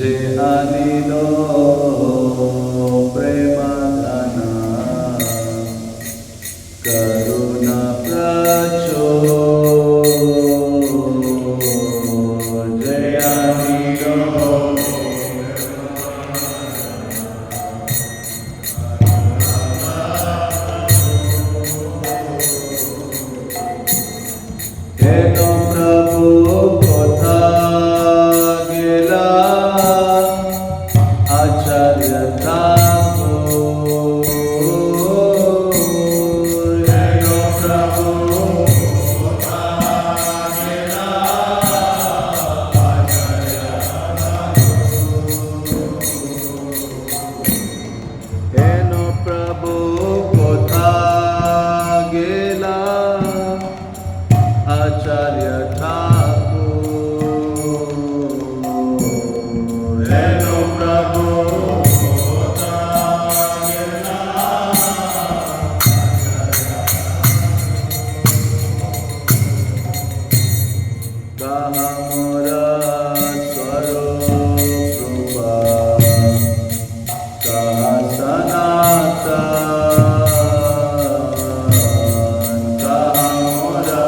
যে আনিল প্রেমাধান করুণা প্রচুর যে আনিল হেন প্রভু কোথা গেলা আচার্য ঠাকুর হেন প্রভু কোথা গেলা হেন প্রভু কোথা গেলা আচার্য ঠাকুর হেন প্রভু কাহা মোরা স্বরূপ রূপা কাহা সনাতন কাহা মোরা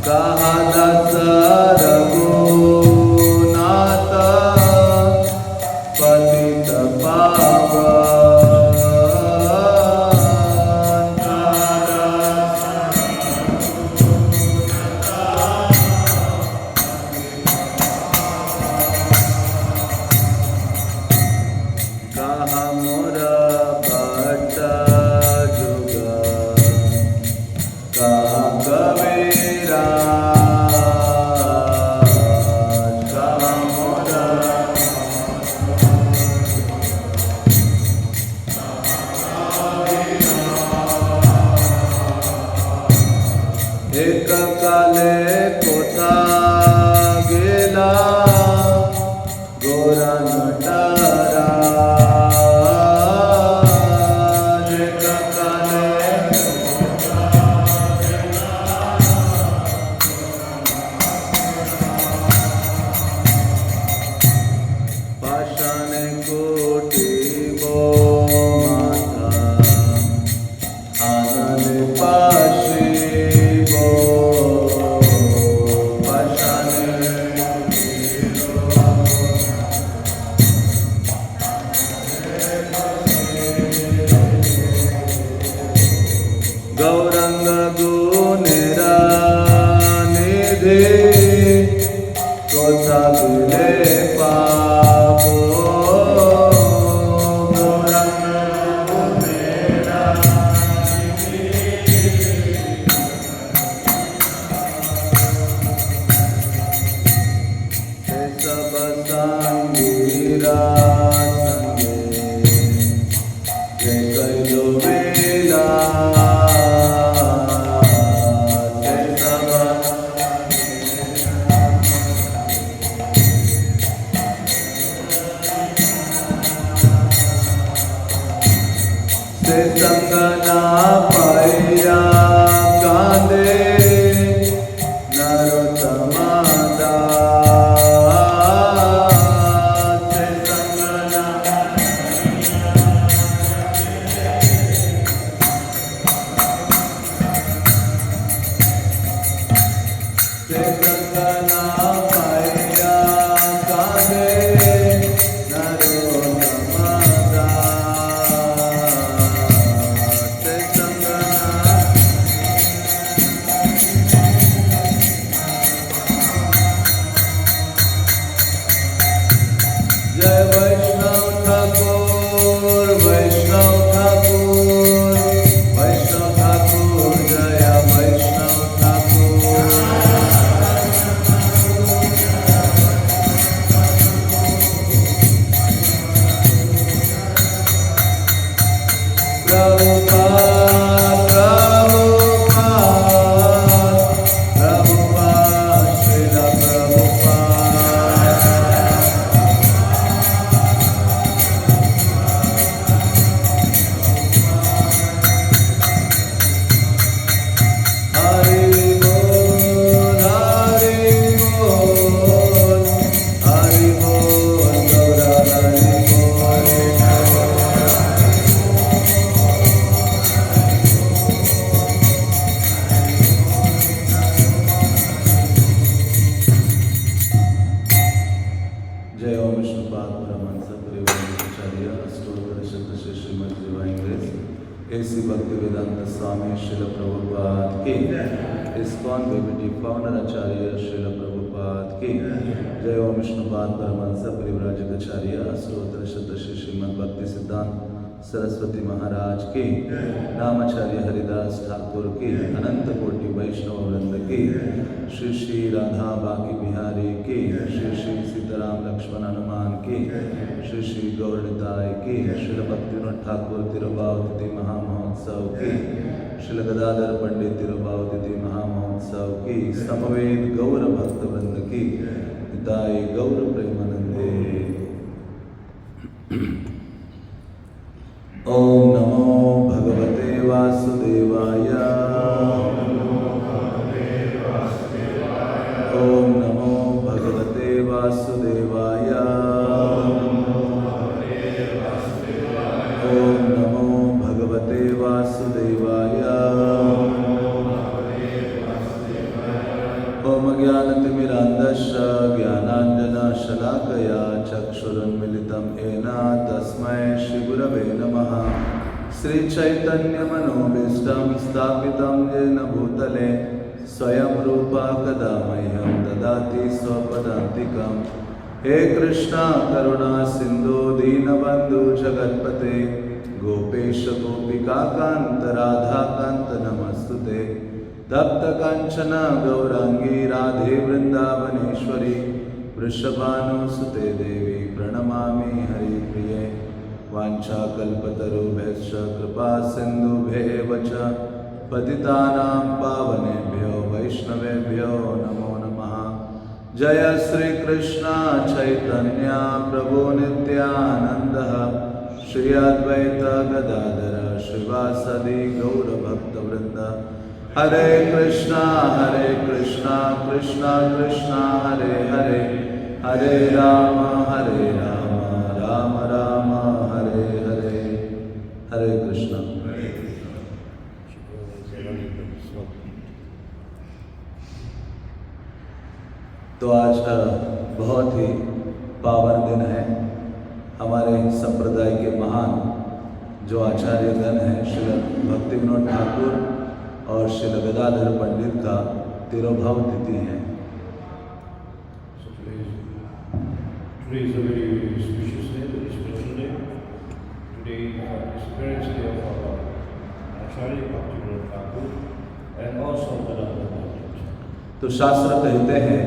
कहा दस रघुनाथ पतित पावन कहा मोरा भट्ट जुगा कहा कबीरा कहा मोरा एक काले कोथा गेला गोरा नटारा एक काले पाषाणे कोटिब माथा आनले पाशिब पाषाणे गौरंग गुणेरा निधि कोथा बिले पाबो गौरंग गुणेरा निधि सब संगीरा संगे जे कैलो बेला संगना पाया कांदे नरोत्तमा दास संगना संगना पाया कांदे नरोत्तमा जय वैष्णव ठाकुर वैष्णव ठाकुर वैष्णव ठाकुर जय वैष्णव ठाकुर प्रभुपाद प्रभुपाद प्रभुपाद श्रील प्रभुपाद जय ओम विष्णुपाद परमहंस परिव्राजकाचार्य अष्टोत्तर शतश्री Srimad divine grace A C Bhaktivedanta Swami Srila Prabhupada की ISKCON BBT founder acharya Srila Prabhupada की जय ओम विष्णुपाद परमहंस परिव्राजकाचार्य अष्टोत्तर शतश्री श्रीमद् भक्ति सिद्धांत सरस्वती महाराज की रामाचार्य हरिदास ठाकुर की अनंत कोटि वैष्णव वृंद की श्री श्री राधा बाकी बिहारी की श्री श्री सीताराम लक्ष्मण हनुमान की श्री श्री गौरनिताय की श्रील भक्तिविनोद ठाकुर तिरुभाव तिथि महामहोत्सव की श्रील गदाधर पंडित तिरुभाव तिथि महामहोत्सव की समवेत गौर भक्त वृंद की निताय गौर प्रेमानंदे। ओम नमो भगवते वासुदेवाय। ओम नमो भगवते वासुदेवाय। ओम नमो भगवते वासुदेवाय। ओम ज्ञानतिमिरान्धस्य ज्ञानाञ्जनशलाकया चक्षुरुन्मिलितं येन तस्मै श्रीगुरवे नमः। श्रीचैतन्यमनोभीष्टं स्थापितं येन भूतले स्वयं रूपा कदा मह्यं ददाति स्वपदान्तिकं। हे कृष्णा करुणा सिन्धु दीनबन्धु जगत्पते गोपेश गोपिकान्त राधाकान्त नमस्तुते। तप्त कांचन गौरांगी राधे वृंदावनेश्वरी वृषभानुसुते देवी प्रणमामि हरिप्रिये। वाञ्छाकल्पतरुभ्यश्च कृपा सिन्धुभ्येव च पतितानां पावनेभ्यो वैष्णवेभ्यो नमो नमः। जय श्री कृष्ण चैतन्य प्रभु नित्यानंद श्री अद्वैत गदाधर श्रीवासदि गौरभक्तवृंद। हरे कृष्णा कृष्णा कृष्णा हरे हरे हरे राम राम राम हरे हरे। हरे कृष्णा। तो आज बहुत ही पावन दिन है। हमारे संप्रदाय के महान जो आचार्यगण हैं श्री भक्तिविनोद ठाकुर और श्री गदाधर पंडित का तिरुभाव तिथि है। Today is a very auspicious day, very special day. Today is the parents' day of our Acharya Bhaktivinoda Thakur and also Gadadhar Pandit. तो शास्त्र कहते हैं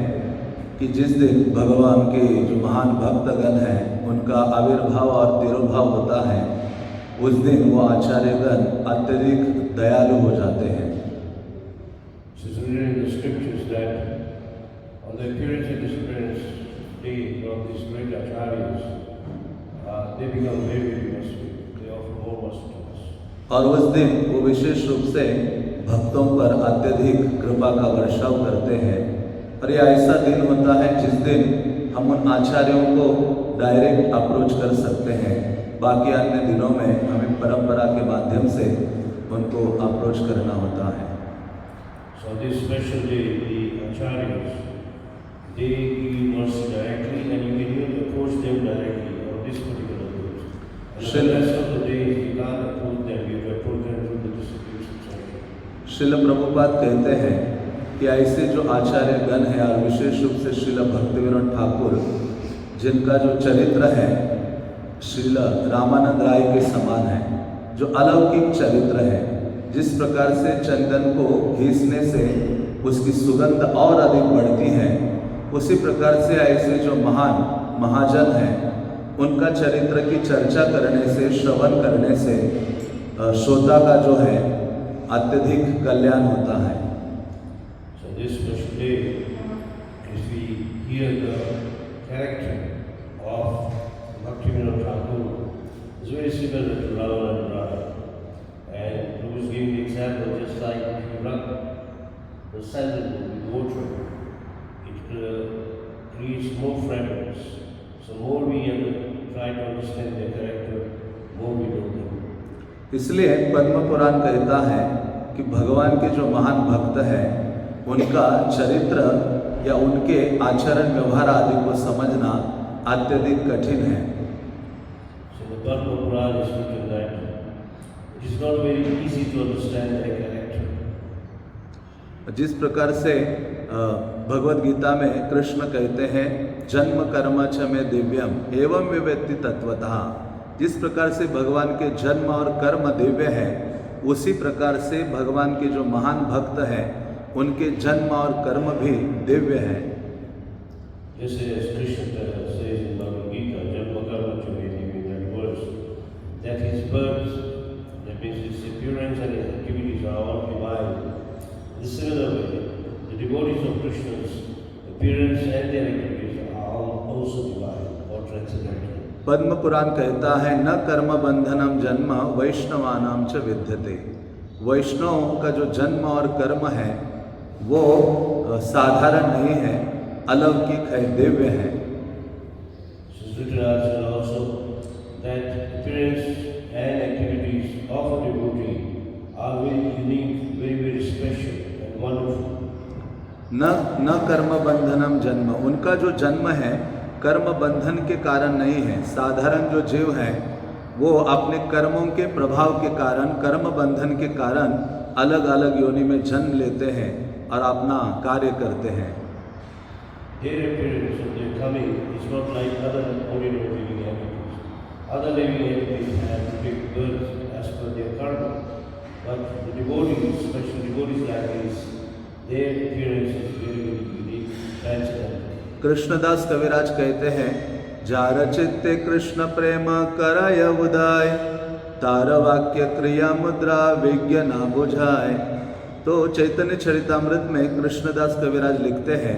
कि जिस दिन भगवान के जो महान भक्तगण हैं उनका आविर्भाव और तिरुभाव होता है उस दिन वो आचार्यगण अत्यधिक दयालु हो जाते हैं। It is written in the scriptures that on the appearance and disappearance day of these great acharyas, they become very, very merciful. They offer more mercy to us. और उस दिन वो विशेष रूप से भक्तों पर अत्यधिक कृपा का वर्षाव करते हैं। और यह ऐसा दिन होता है जिस दिन हम उन आचार्यों को डायरेक्ट अप्रोच कर सकते हैं। बाकी अन्य दिनों में हमें परंपरा के माध्यम से उनको अप्रोच करना होता है। So this special day, the acharyas, they give mercy directly and you can even approach them directly on this particular day. And the rest of the days you can't approach them, you have to approach them through the distribution center. Srila Prabhupada कहते हैं कि ऐसे जो आचार्यगण हैं और विशेष रूप से श्रील भक्तिविनोद ठाकुर जिनका जो चरित्र है श्रील रामानंद राय के समान है, जो अलौकिक चरित्र है। जिस प्रकार से चंदन को घिसने से उसकी सुगंध और अधिक बढ़ती है, उसी प्रकार से ऐसे जो महान महाजन हैं उनका चरित्र की चर्चा करने से, श्रवण करने से श्रोता का जो है अत्यधिक कल्याण होता है। So this special day, as we hear the character of Bhaktivinoda Thakur, is very similar to Ramanand Rai. And he was giving the example, just like if you rub the sandalwood with water, it creates more fragrance. So more we try to understand their character, more we know them. इसलिए पद्म पुराण कहता है कि भगवान के जो महान भक्त हैं उनका चरित्र या उनके आचरण व्यवहार आदि को समझना अत्यधिक कठिन है। So the Padma Purana is written that it is not very easy to understand their character. जिस प्रकार से भगवद गीता में कृष्ण कहते हैं जन्म कर्म च मे दिव्यम एवं विवेत्ति तत्वतः, जिस प्रकार से भगवान के जन्म और कर्म दिव्य है, उसी प्रकार से भगवान के जो महान भक्त हैं उनके जन्म और कर्म भी दिव्य है। जैसे Krishna says in Bhagavad Gita, Janma Karma Cha Me Divyam, that verse, that his birth, that means his appearance and his activities are all divine. In a similar way, the devotees of Krishna's appearance and their activities are all also divine or transcendental. Padma Purana कहता है न कर्म बंधनम जन्म वैष्णवानाम च विद्यते, वैष्णवों का जो जन्म और कर्म है वो साधारण नहीं है, अलौकिक है, दिव्य है। Dhritarashtra also that appearance and activities of a devotee are very unique, very special and wonderful. न कर्म बंधनम जन्म, उनका जो जन्म है कर्म बंधन के कारण नहीं है। साधारण जो जीव है वो अपने कर्मों के प्रभाव के कारण, कर्म बंधन के कारण अलग अलग योनि में जन्म लेते हैं और अपना कार्य करते हैं। Their appearance and their coming is not like other ordinary living entities. Other living entities have to take birth as per their karma, but the devotees, especially devotees like this, their appearance is very unique, transcendental. Krishnadas कविराज कहते हैं jar चित्ते कृष्ण प्रेम करय उदय, तार वाक्य क्रिया मुद्रा विज्ञ ना बुझाए। तो चैतन्य चरितामृत में कृष्णदास कविराज लिखते हैं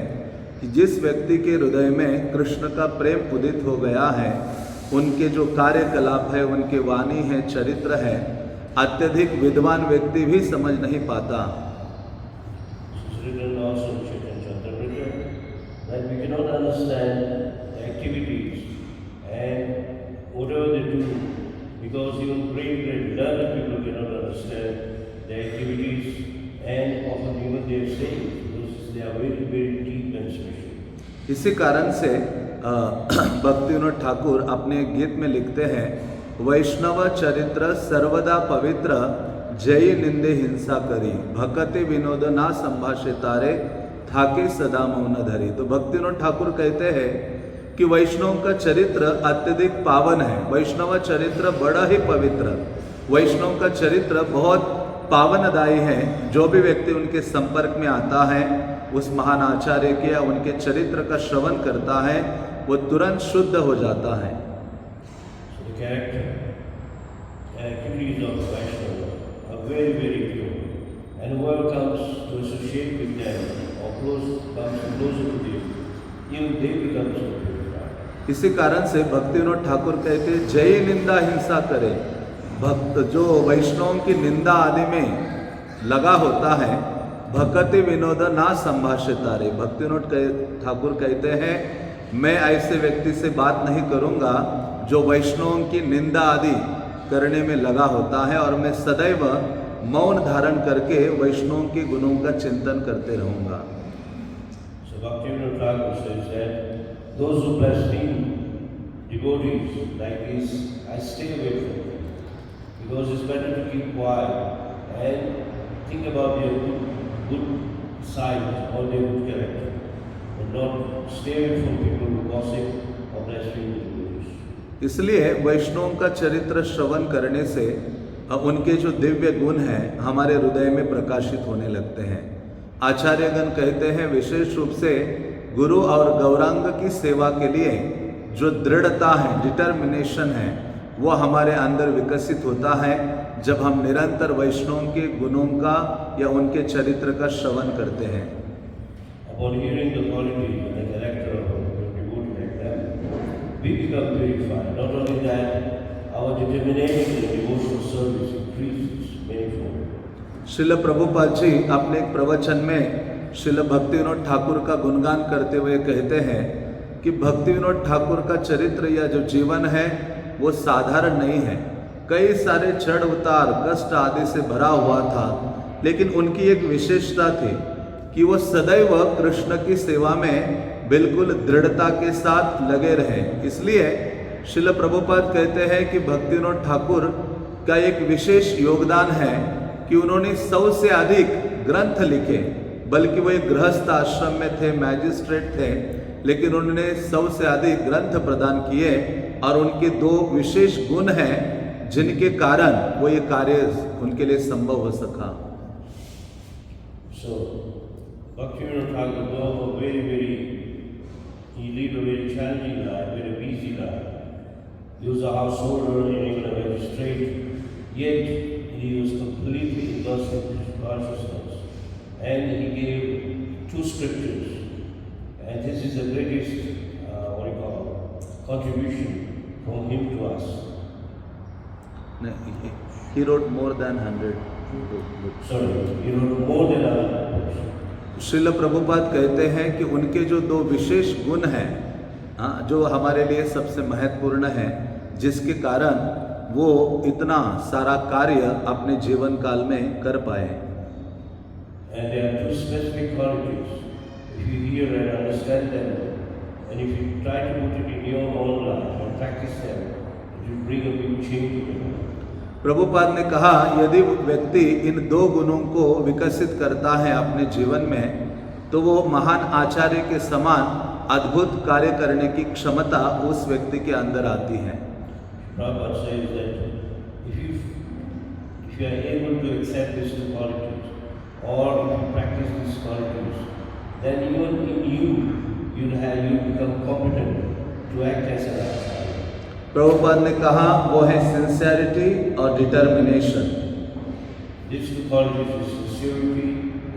कि जिस व्यक्ति के हृदय में कृष्ण का प्रेम उदित हो गया है, उनके जो कार्यकलाप है, उनके वाणी है, चरित्र है, अत्यधिक विद्वान व्यक्ति भी समझ नहीं पाता। That we cannot understand the activities and whatever they do, because even great learned people cannot understand the activities and often even their sayings, because they are very deep and special. इसी कारण से भक्तिविनोद ठाकुर अपने गीत में लिखते हैं वैष्णव चरित्र सर्वदा पवित्र, जय निंदे हिंसा करी, भक्ति विनोद ना संभाषे तारे, थाके सदा मौन धरी। तो भक्तिविनोद ठाकुर कहते हैं कि वैष्णव का चरित्र अत्यधिक पावन है, वैष्णव चरित्र बड़ा ही पवित्र, वैष्णव का चरित्र बहुत पावनदायी है। जो भी व्यक्ति उनके संपर्क में आता है, उस महान आचार्य के या उनके चरित्र का श्रवण करता है, वो तुरंत शुद्ध हो जाता है। So the character and activities of the Vaishnava are very pure, and whoever comes to associate with them or comes closer to them, even they become so purified. इसी कारण से भक्तिविनोद ठाकुर कहते हैं जय निंदा हिंसा करे। भक्त जो वैष्णव की निंदा आदि में लगा होता है, भक्ति विनोद ना संभाषे तारे, भक्तिविनोद ठाकुर कहते हैं मैं ऐसे व्यक्ति से बात नहीं करूंगा जो वैष्णव की निंदा आदि करने में लगा होता है, और मैं सदैव मौन धारण करके वैष्णव के गुणों का चिंतन करते रहूंगा। So Bhaktivinoda Thakur says that those who blaspheme devotees like this, I stay away from them, because it's better to keep quiet and think about their good sides or their good character, and not stay away from people who gossip or blaspheme the devotees. इसलिए वैष्णव का चरित्र श्रवण करने से उनके जो दिव्य गुण हैं हमारे हृदय में प्रकाशित होने लगते हैं। आचार्यगण कहते हैं विशेष रूप से गुरु और गौरांग की सेवा के लिए जो दृढ़ता है, डिटर्मिनेशन है, वो हमारे अंदर विकसित होता है जब हम निरंतर वैष्णव के गुणों का या उनके चरित्र का श्रवण करते हैं। Upon hearing the quality and the character of a devotee like that, we become purified. Not only that, our determination in devotional service increases manifold. Srila Prabhupada ji अपने एक प्रवचन में श्रील भक्तिविनोद ठाकुर का गुणगान करते हुए कहते हैं कि भक्तिविनोद ठाकुर का चरित्र या जो जीवन है वो साधारण नहीं है, कई सारे चढ़ उतार, कष्ट आदि से भरा हुआ था, लेकिन उनकी एक विशेषता थी कि वो सदैव कृष्ण की सेवा में बिल्कुल दृढ़ता के साथ लगे रहे। इसलिए श्रील प्रभुपाद कहते हैं कि भक्ति विनोद ठाकुर का एक विशेष योगदान है कि उन्होंने 100 से अधिक ग्रंथ लिखे, बल्कि वो एक गृहस्थ आश्रम में थे, मैजिस्ट्रेट थे, लेकिन उन्होंने 100 से अधिक ग्रंथ प्रदान किए और उनके 2 विशेष गुण हैं जिनके कारण वो ये कार्य उनके लिए संभव हो सका। So, Bhaktivinoda Thakur, though he lived a very challenging life, very busy life. He was a householder and even a magistrate, yet he was completely engrossed in his consciousness. And he gave 2 scriptures. And this is the greatest, contribution from him to us. He wrote more than 100 books. Sorry, he wrote more than 100 books. Srila Prabhupada कहते हैं कि उनके जो 2 विशेष गुण हैं, जो हमारे लिए सबसे महत्वपूर्ण है, जिसके कारण वो इतना सारा कार्य अपने जीवन काल में कर पाए। And there are 2 specific qualities. If you hear and understand them, and if you try to put it in your own life and practice them, it will bring a big change in your life. Prabhupada ने कहा, यदि व्यक्ति इन 2 गुणों को विकसित करता है अपने जीवन में, तो वो महान आचार्य के समान अद्भुत कार्य करने की क्षमता उस व्यक्ति के अंदर आती है। Prabhupada says that if you are able to accept these 2 qualities, or if you practice these qualities, then even in you become competent to act as an acharya. Prabhupada ने कहा वो है सिंसियरिटी और determination. These 2 qualities is sincerity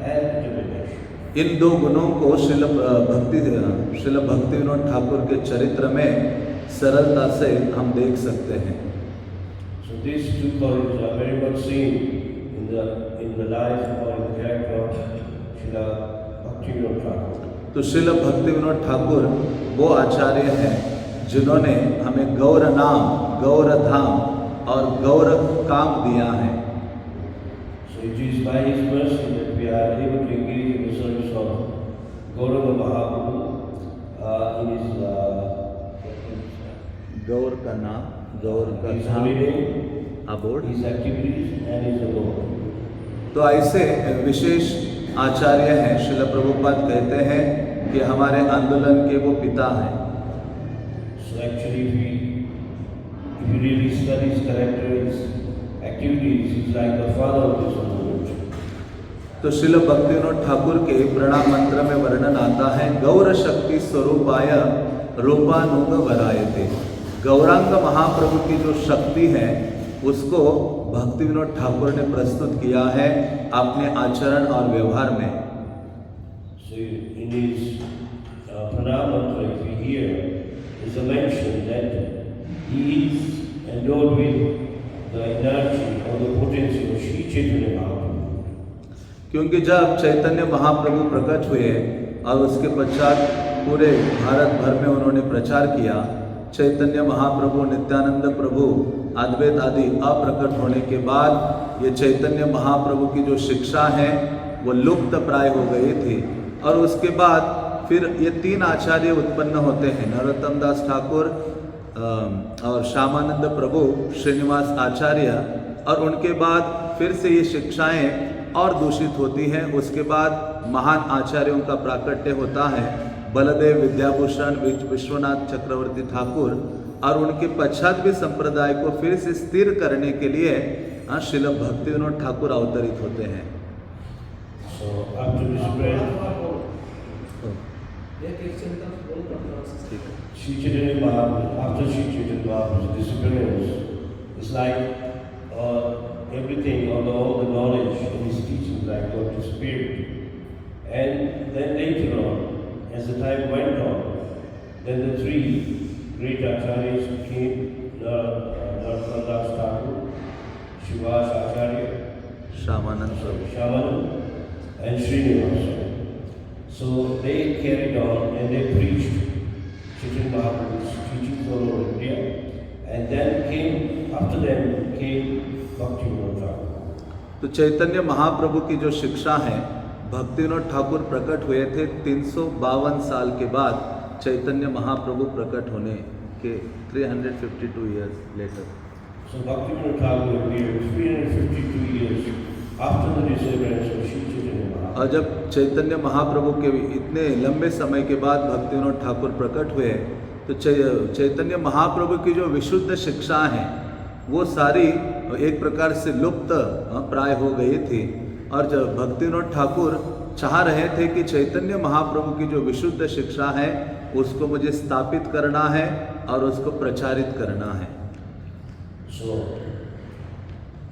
and determination. इन 2 गुणों को श्रील भक्ति विनोद ठाकुर के चरित्र में सरलता से हम देख सकते हैं। So these 2 qualities are very much seen in the life or in the character of Srila Bhakti Vinod Thakur. तो श्रील भक्ति विनोद ठाकुर वो आचार्य हैं जिन्होंने हमें गौर नाम, गौर धाम और गौर काम दिया है। So it is by his mercy that we are able to engage in the service of Gauranga Mahaprabhu in his गौर का नाम, गौर का his धाम, holiday, अबोध। his activities and his abode. तो ऐसे विशेष आचार्य हैं, श्रील प्रभुपाद कहते हैं कि हमारे आंदोलन के वो पिता हैं। So actually, if you really study his character, his activities, he's like the father of this movement. तो श्रील भक्ति विनोद ठाकुर के प्रणाम मंत्र में वर्णन आता है, गौर शक्ति स्वरूपाय रूपानुग वरायते। गौरांग महाप्रभु की जो शक्ति है उसको भक्ति विनोद ठाकुर ने प्रस्तुत किया है अपने आचरण और व्यवहार में। So in his pranam mantra, if you hear, is a mention that he is endowed with the energy or the potency of Shri Chaitanya Mahaprabhu. क्योंकि जब चैतन्य महाप्रभु प्रकट हुए और उसके पश्चात पूरे भारत भर में उन्होंने प्रचार किया, चैतन्य महाप्रभु, नित्यानंद प्रभु, अद्वैत आदि अप्रकट होने के बाद ये चैतन्य महाप्रभु की जो शिक्षा है वो लुप्त प्राय हो गई थी। और उसके बाद फिर ये 3 आचार्य उत्पन्न होते हैं, नरोत्तम दास ठाकुर और श्यामानंद प्रभु, श्रीनिवास आचार्य, और उनके बाद फिर से ये शिक्षाएं और दूषित होती हैं। उसके बाद महान आचार्यों का प्राकट्य होता है, बलदेव विद्याभूषण, विश्वनाथ चक्रवर्ती ठाकुर, और उनके पश्चात भी संप्रदाय को फिर से स्थिर करने के लिए श्रील भक्ति विनोद ठाकुर अवतरित होते हैं। So after this prayer, Shri Chaitanya Mahaprabhu, after Shri Chaitanya Mahaprabhu's disappearance, it's like everything, all the knowledge in his teaching like got disappeared. And then later on, as the time went on, then the 3 great acharyas came, Narottam Das Thakur, Shivas Acharya, Shyamanand, and Srinivas. So they carried on and they preached Chaitanya Mahaprabhu's teachings all over India. And then after them came Bhakti Vinod Thakur. तो चैतन्य महाप्रभु की जो शिक्षा है भक्तिविनोद ठाकुर प्रकट हुए थे 352 साल के बाद चैतन्य महाप्रभु प्रकट होने के 352 years later. So Bhaktivinoda Thakur appeared 352 years after the disappearance of Sri Chaitanya Mahaprabhu. और जब चैतन्य महाप्रभु के इतने लंबे समय के बाद भक्तिविनोद ठाकुर प्रकट हुए तो चैतन्य महाप्रभु की जो विशुद्ध शिक्षा है वो सारी एक प्रकार से लुप्त प्राय हो गई थी। और जब भक्तिविनोद ठाकुर चाह रहे थे कि चैतन्य महाप्रभु की जो विशुद्ध शिक्षा है उसको मुझे स्थापित करना है और उसको प्रचारित करना है। So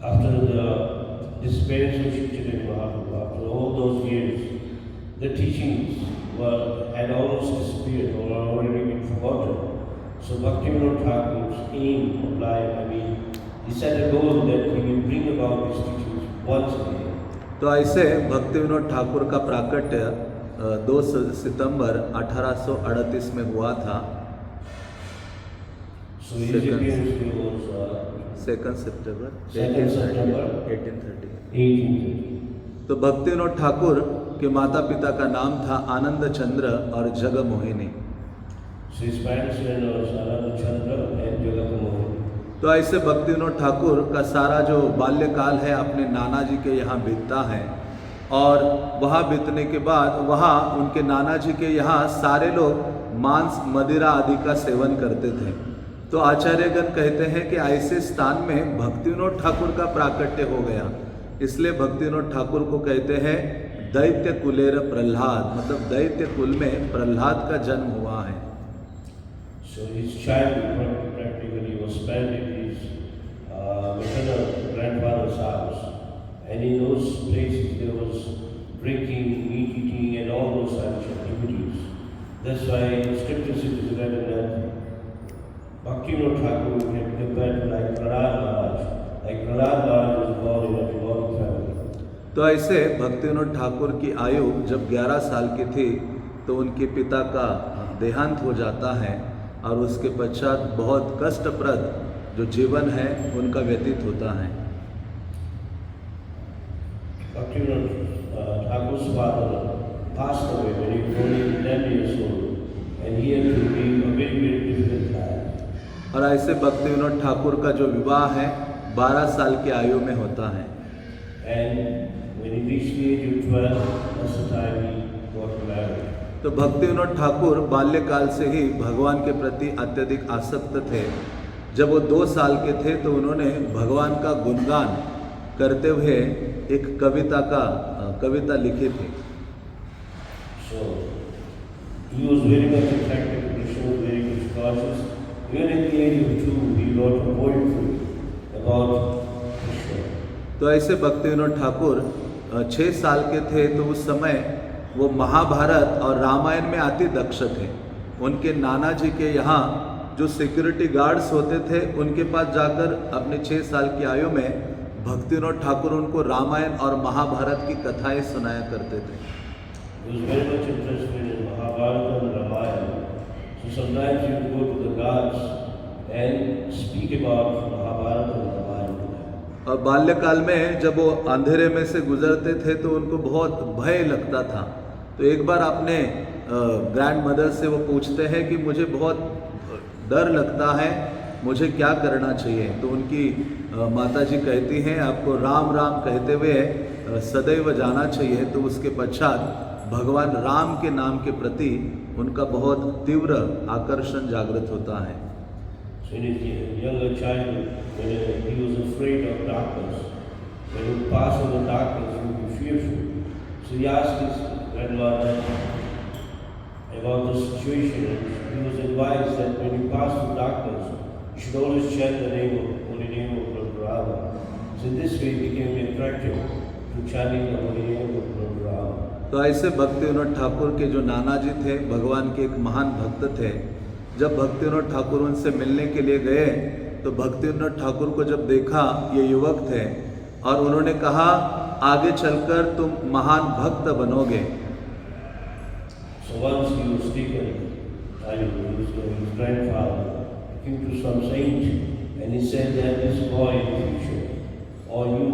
after the disappearance of Sri Chaitanya Mahaprabhu, after all those years, the teachings had almost disappeared or already been forgotten. So Bhaktivinoda Thakur's aim of life, he set a goal that he will bring about these teachings once again. तो ऐसे भक्तिविनोद ठाकुर का प्राकट्य 2 सितंबर 1838 में हुआ था। So his appearance was 2 September 1830. 1830। तो भक्तिविनोद ठाकुर के माता पिता का नाम था आनंद चंद्र और जगमोहिनी। So his parents were Ananda Chandra and Jagamohini. तो ऐसे भक्तिविनोद ठाकुर का सारा जो बाल्यकाल है अपने नाना जी के यहाँ बीतता है और वहाँ बीतने के बाद वहाँ उनके नाना जी के यहाँ सारे लोग मांस मदिरा आदि का सेवन करते थे। तो आचार्यगण कहते हैं कि ऐसे स्थान में भक्तिविनोद ठाकुर का प्राकट्य हो गया, इसलिए भक्तिविनोद ठाकुर को कहते हैं दैत्य कुलेर प्रहलाद, मतलब दैत्य कुल में प्रहलाद का जन्म हुआ है। So his childhood practically was spent in his maternal grandfather's house, and in those places there was drinking, meat eating, and all those such activities. That's why scriptures is written that Bhaktivinoda Thakur can be compared to like Prahlad Maharaj. Like Prahlad Maharaj was born in a devout family. तो ऐसे भक्तिविनोद ठाकुर की आयु जब 11 साल की थी तो उनके पिता का देहांत हो जाता है और उसके पश्चात बहुत कष्टप्रद जो जीवन है उनका व्यतीत होता है। Bhaktivinoda Thakur's father passed away when he was only 10 years old, and he had to live a very, very difficult life. और ऐसे भक्तिविनोद ठाकुर का जो विवाह है 12 साल की आयु में होता है। And when he reached the age of 12, that's the time he got married. तो भक्तिविनोद ठाकुर बाल्यकाल से ही भगवान के प्रति अत्यधिक आसक्त थे। जब वो 2 साल के थे तो उन्होंने भगवान का गुणगान करते हुए एक कविता लिखी थी। So he was very much attracted to Krishna, was very much cautious. Even at the age of 2, he wrote a poetry about Krishna. तो ऐसे भक्तिविनोद ठाकुर 6 साल के थे तो उस समय वो महाभारत और रामायण में अति दक्ष थे। उनके नाना जी के यहाँ जो सिक्योरिटी गार्ड्स होते थे उनके पास जाकर अपने 6 साल की आयु में भक्तिविनोद ठाकुर उनको रामायण और महाभारत की कथाएं सुनाया करते थे। He was very much interested in Mahabharata and Ramayana. So sometimes he would go to the guards and speak about Mahabharata and Ramayana. और बाल्यकाल में जब वो अंधेरे में से गुजरते थे तो उनको बहुत भय लगता था। तो एक बार अपने ग्रैंड मदर से वो पूछते हैं कि मुझे बहुत डर लगता है, मुझे क्या करना चाहिए। तो उनकी माता जी कहती हैं आपको राम राम कहते हुए सदैव जाना चाहिए। तो उसके पश्चात भगवान राम के नाम के प्रति उनका बहुत तीव्र आकर्षण जागृत होता है। So in his younger childhood, when he was afraid of darkness, when he would pass in the darkness, he would be fearful. So he asked his grandmother about the situation, and he was advised that when you pass through darkness, you should always chant the holy name of Lord Rama. So in this way, he became attracted to chanting the holy name of Lord Rama. तो ऐसे भक्तिविनोद ठाकुर के जो नाना जी थे भगवान के एक महान भक्त थे। जब भक्तिविनोद ठाकुर उनसे मिलने के लिए गए तो भक्तिविनोद ठाकुर को जब देखा ये युवक थे और उन्होंने कहा आगे चलकर तुम महान भक्त बनोगे। So once he was taken, his grandfather came to some saint and he said that this boy in future, or you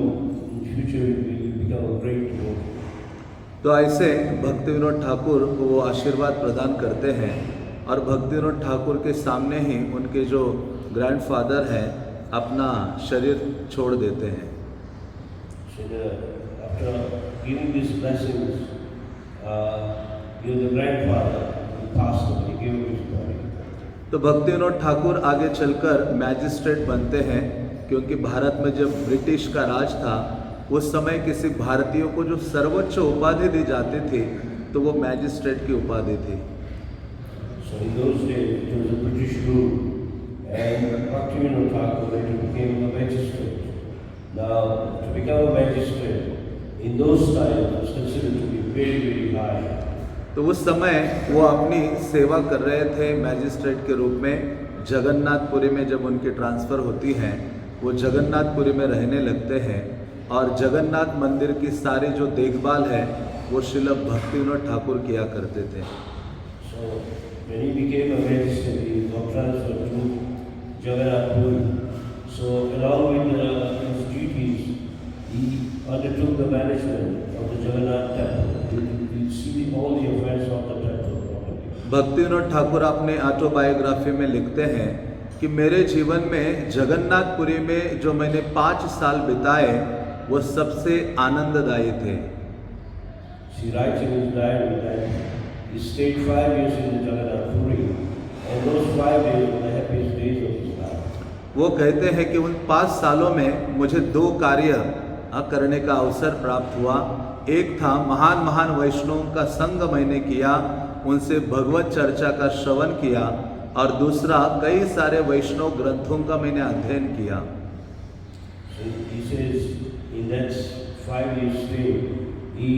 in future will become a great devotee. तो ऐसे भक्ति विनोद ठाकुर को वो आशीर्वाद प्रदान करते हैं और भक्ति विनोद ठाकुर के सामने ही उनके जो ग्रैंडफादर हैं अपना शरीर छोड़ देते हैं। So after giving these blessings, the grandfather passed away, gave his body. तो भक्ति विनोद ठाकुर आगे चलकर मैजिस्ट्रेट बनते हैं, क्योंकि भारत में जब ब्रिटिश का राज था उस समय किसी भारतीय को जो सर्वोच्च उपाधि दी जाती थी तो वो मैजिस्ट्रेट की उपाधि थी। So in those days it was a British rule, and Bhakti Vinod Thakur later became a magistrate. Now to become a magistrate in those times was considered to be very, very high. तो उस समय वो अपनी सेवा कर रहे थे magistrate के रूप में। जगन्नाथपुरी में जब उनकी ट्रांसफ़र होती है वो जगन्नाथपुरी में रहने लगते हैं और जगन्नाथ मंदिर की सारी जो देखभाल है वो श्रील भक्ति विनोद ठाकुर किया करते थे। So when he became a magistrate, he got transferred to Jagannath Puri. So along with his duties, he undertook the management of the Jagannath temple. He see all the affairs of the temple. भक्ति विनोद ठाकुर अपने autobiography में लिखते हैं कि मेरे जीवन में जगन्नाथपुरी में जो मैंने 5 साल बिताए वो सबसे आनंददायी थे। He writes in his diary that he stayed 5 years in the Jagannath Puri, and those 5 days were the happiest days of his life. वो कहते हैं कि उन 5 सालों में मुझे 2 कार्य करने का अवसर प्राप्त हुआ। एक था महान महान वैष्णवों का संग मैंने किया, उनसे भगवत चर्चा का श्रवण किया, और दूसरा कई सारे वैष्णव ग्रंथों का मैंने अध्ययन किया। So he says in that 5 years stay, he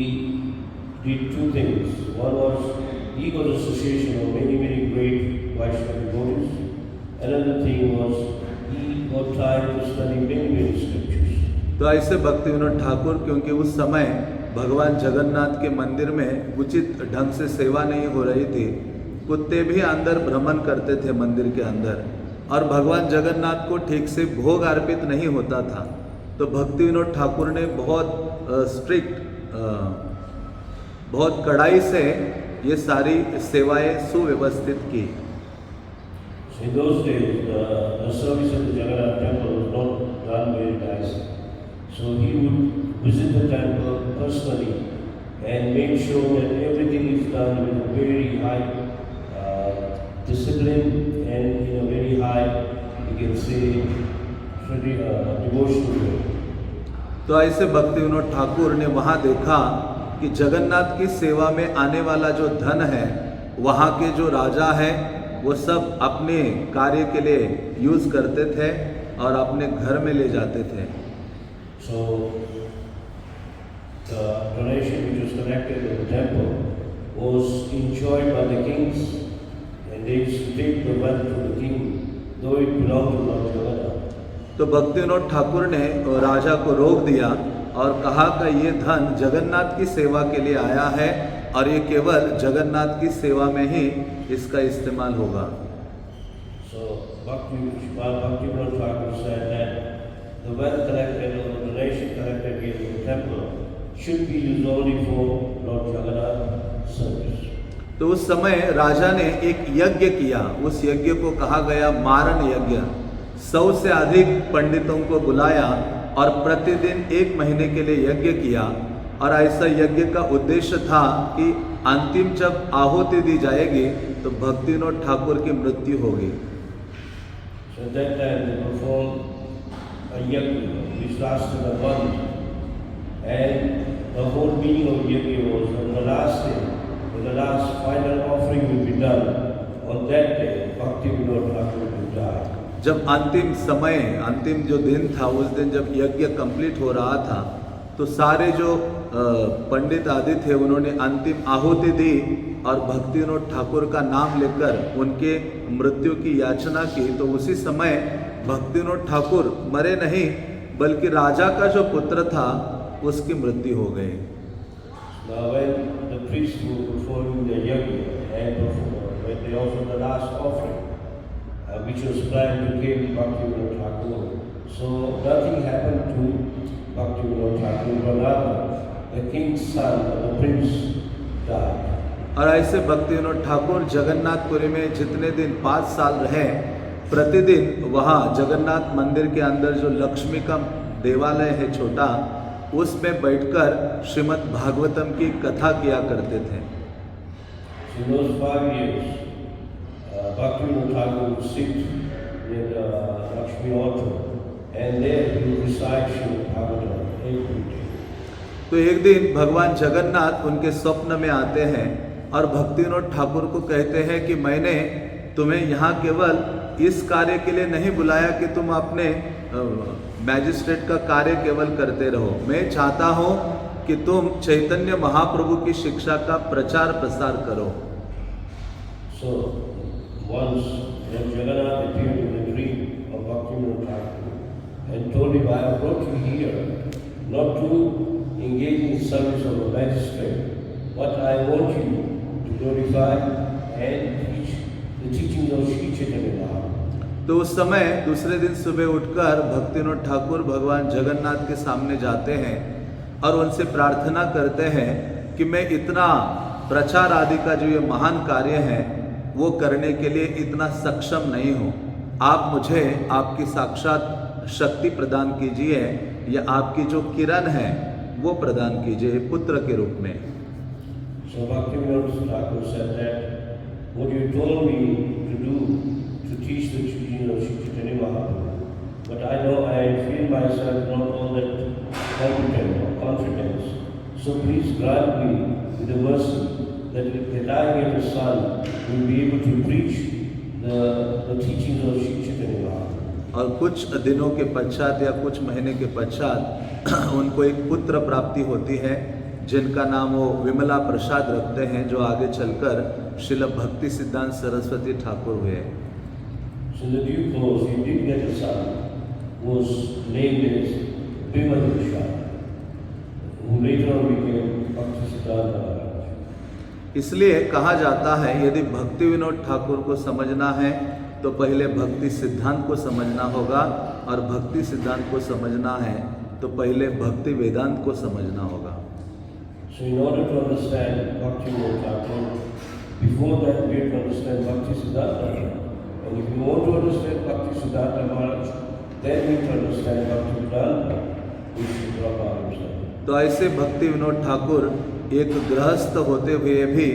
did 2 things. One was he got association of many, many great Vaishnava devotees. Another thing was he got time to study many, many scriptures. तो ऐसे भक्ति विनोद ठाकुर, क्योंकि उस समय भगवान जगन्नाथ के मंदिर में उचित ढंग से सेवा नहीं हो रही थी, कुत्ते भी अंदर भ्रमण करते थे मंदिर के अंदर, और भगवान जगन्नाथ को ठीक से भोग अर्पित नहीं होता था। तो भक्ति विनोद ठाकुर ने बहुत स्ट्रिक्ट, बहुत कड़ाई से ये सारी सेवाएं सुव्यवस्थित की। So in those days, the service of the Jagannath temple was not done very nicely. So he would visit the temple personally and make sure that everything is done with a very high discipline and in a very high, you can say, devotional way. तो ऐसे भक्ति विनोद ठाकुर ने वहाँ देखा कि जगन्नाथ की सेवा में आने वाला जो धन है, वहाँ के जो राजा हैं वो सब अपने कार्य के लिए यूज़ करते थे और अपने घर में ले जाते थे। So the donation which was collected in the temple was enjoyed by the kings, and they used to take the wealth to the king, though it belonged to Lord Jagannath. तो भक्ति विनोद ठाकुर ने राजा को रोक दिया और कहा कि ये धन जगन्नाथ की सेवा के लिए आया है और ये केवल जगन्नाथ की सेवा में ही इसका इस्तेमाल होगा। So Bhakti Vinod Thakur said that the wealth collected or the donation collected here in the temple should be used only for Lord Jagannath service. तो उस समय राजा ने एक यज्ञ किया, उस यज्ञ को कहा गया मारण यज्ञ। 100 से अधिक पंडितों को बुलाया और प्रतिदिन 1 महीने के लिए यज्ञ किया, और ऐसा यज्ञ का उद्देश्य था कि अंतिम जब आहुति दी जाएगी तो भक्ति विनोद ठाकुर की मृत्यु होगी। So at that time they performed a yajna which lasted a month, and the whole meaning of yajna was on the last day, when the last final offering will be done, on that day Bhakti Vinod Thakur will die. जब अंतिम समय, अंतिम जो दिन था, उस दिन जब यज्ञ कंप्लीट हो रहा था तो सारे जो पंडित आदि थे उन्होंने अंतिम आहुति दी और भक्ति विनोद ठाकुर का नाम लेकर उनके मृत्यु की याचना की। तो उसी समय भक्ति विनोद ठाकुर मरे नहीं, बल्कि राजा का जो पुत्र था उसकी मृत्यु हो गई। Now when the priests were performing the yajna and when they offered the last offering, which was planned to give Bhakti Vinod Thakur, so nothing happened to Bhakti Vinod Thakur, but rather the king's son, or the prince, died. और ऐसे भक्ति विनोद ठाकुर जगन्नाथपुरी में जितने दिन 5 साल रहे, प्रतिदिन वहाँ जगन्नाथ मंदिर के अंदर जो लक्ष्मी का देवालय है छोटा, उसमें बैठकर श्रीमद् भागवतम की कथा किया करते थे। So in those 5 years, Bhaktivinoda Thakur would sit near the Lakshmi altar, and there he would recite Srimad Bhagavatam every day. तो एक दिन भगवान जगन्नाथ उनके स्वप्न में आते हैं और भक्ति विनोद ठाकुर को कहते हैं कि मैंने तुम्हें यहाँ केवल इस कार्य के लिए नहीं बुलाया कि तुम अपने मैजिस्ट्रेट का कार्य केवल करते रहो, मैं चाहता हूँ कि तुम चैतन्य महाप्रभु की शिक्षा का प्रचार प्रसार करो। So once when Jagannath appeared in the dream of Bhaktivinoda Thakur and told him, I have brought you here not to engage in service of a magistrate, but I want you to glorify and teach the teachings of Sri Chaitanya Mahaprabhu. तो उस समय दूसरे दिन सुबह उठकर भक्ति विनोद ठाकुर भगवान जगन्नाथ के सामने जाते हैं और उनसे प्रार्थना करते हैं कि मैं इतना प्रचार आदि का जो ये महान कार्य है वो करने के लिए इतना सक्षम नहीं हूँ, आप मुझे आपकी साक्षात शक्ति प्रदान कीजिए या आपकी जो किरण है वो प्रदान कीजिए पुत्र के रूप में। So Bhaktivinoda Thakur said that what you told me to do to teach the teaching of Sri Chaitanya Mahaprabhu, but I know I feel myself not all that competent or confident. So please grant me with the mercy that I get a son who will be able to preach the teachings of Sri Chaitanya Mahaprabhu. और कुछ दिनों के पश्चात या कुछ महीने के पश्चात उनको एक पुत्र प्राप्ति होती है जिनका नाम वो विमला प्रसाद रखते हैं, जो आगे चलकर श्रील भक्ति सिद्धांत सरस्वती ठाकुर हुए। So the due course, he did get a son who was named as Bimala Prasad, who later on became Bhaktisiddhanta Maharaj. इसलिए कहा जाता है यदि भक्ति विनोद ठाकुर को समझना है तो पहले भक्ति सिद्धांत को समझना होगा, और भक्ति सिद्धांत को समझना है तो पहले भक्ति वेदांत को समझना होगा। So in order to understand Bhaktivinoda Thakur, before that we have to understand Bhaktisiddhanta. And if you want to understand Bhaktisiddhanta Maharaj, then we have to understand Bhaktivedanta, which is Prabhupada himself. तो ऐसे भक्ति विनोद ठाकुर एक गृहस्थ होते हुए भी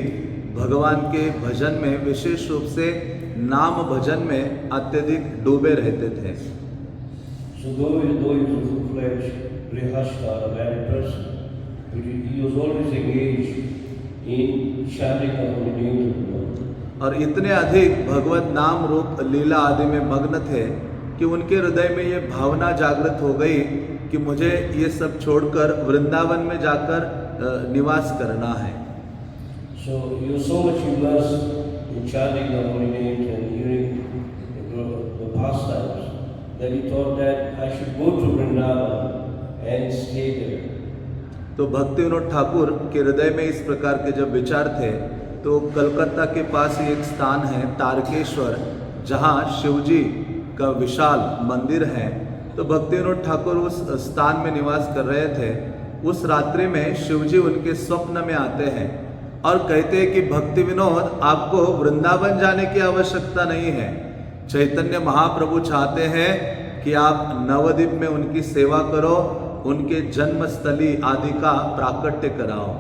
भगवान के भजन में, विशेष रूप से नाम भजन में अत्यधिक डूबे रहते थे। So though he was a full-fledged grihastha, a married person, but he was always engaged in chanting the holy names of the Lord. और इतने अधिक भगवत नाम रूप लीला आदि में मग्न थे कि उनके हृदय में ये भावना जागृत हो गई कि मुझे ये सब छोड़कर वृंदावन में जाकर निवास करना है। So he was so much immersed in chanting the holy names and hearing the pastimes that he thought that I should go to Vrindavan and stay there. तो भक्ति विनोद ठाकुर के हृदय में इस प्रकार के जब विचार थे तो कलकत्ता के पास ही एक स्थान है तारकेश्वर, जहाँ शिवजी का विशाल मंदिर है। तो भक्ति विनोद ठाकुर उस स्थान में निवास कर रहे थे। उस रात्रि में शिवजी उनके स्वप्न में आते हैं और कहते हैं कि भक्ति विनोद, आपको वृंदावन जाने की आवश्यकता नहीं है, चैतन्य महाप्रभु चाहते हैं कि आप नवद्वीप में उनकी सेवा करो, उनके जन्मस्थली आदि का प्राकट्य कराओ।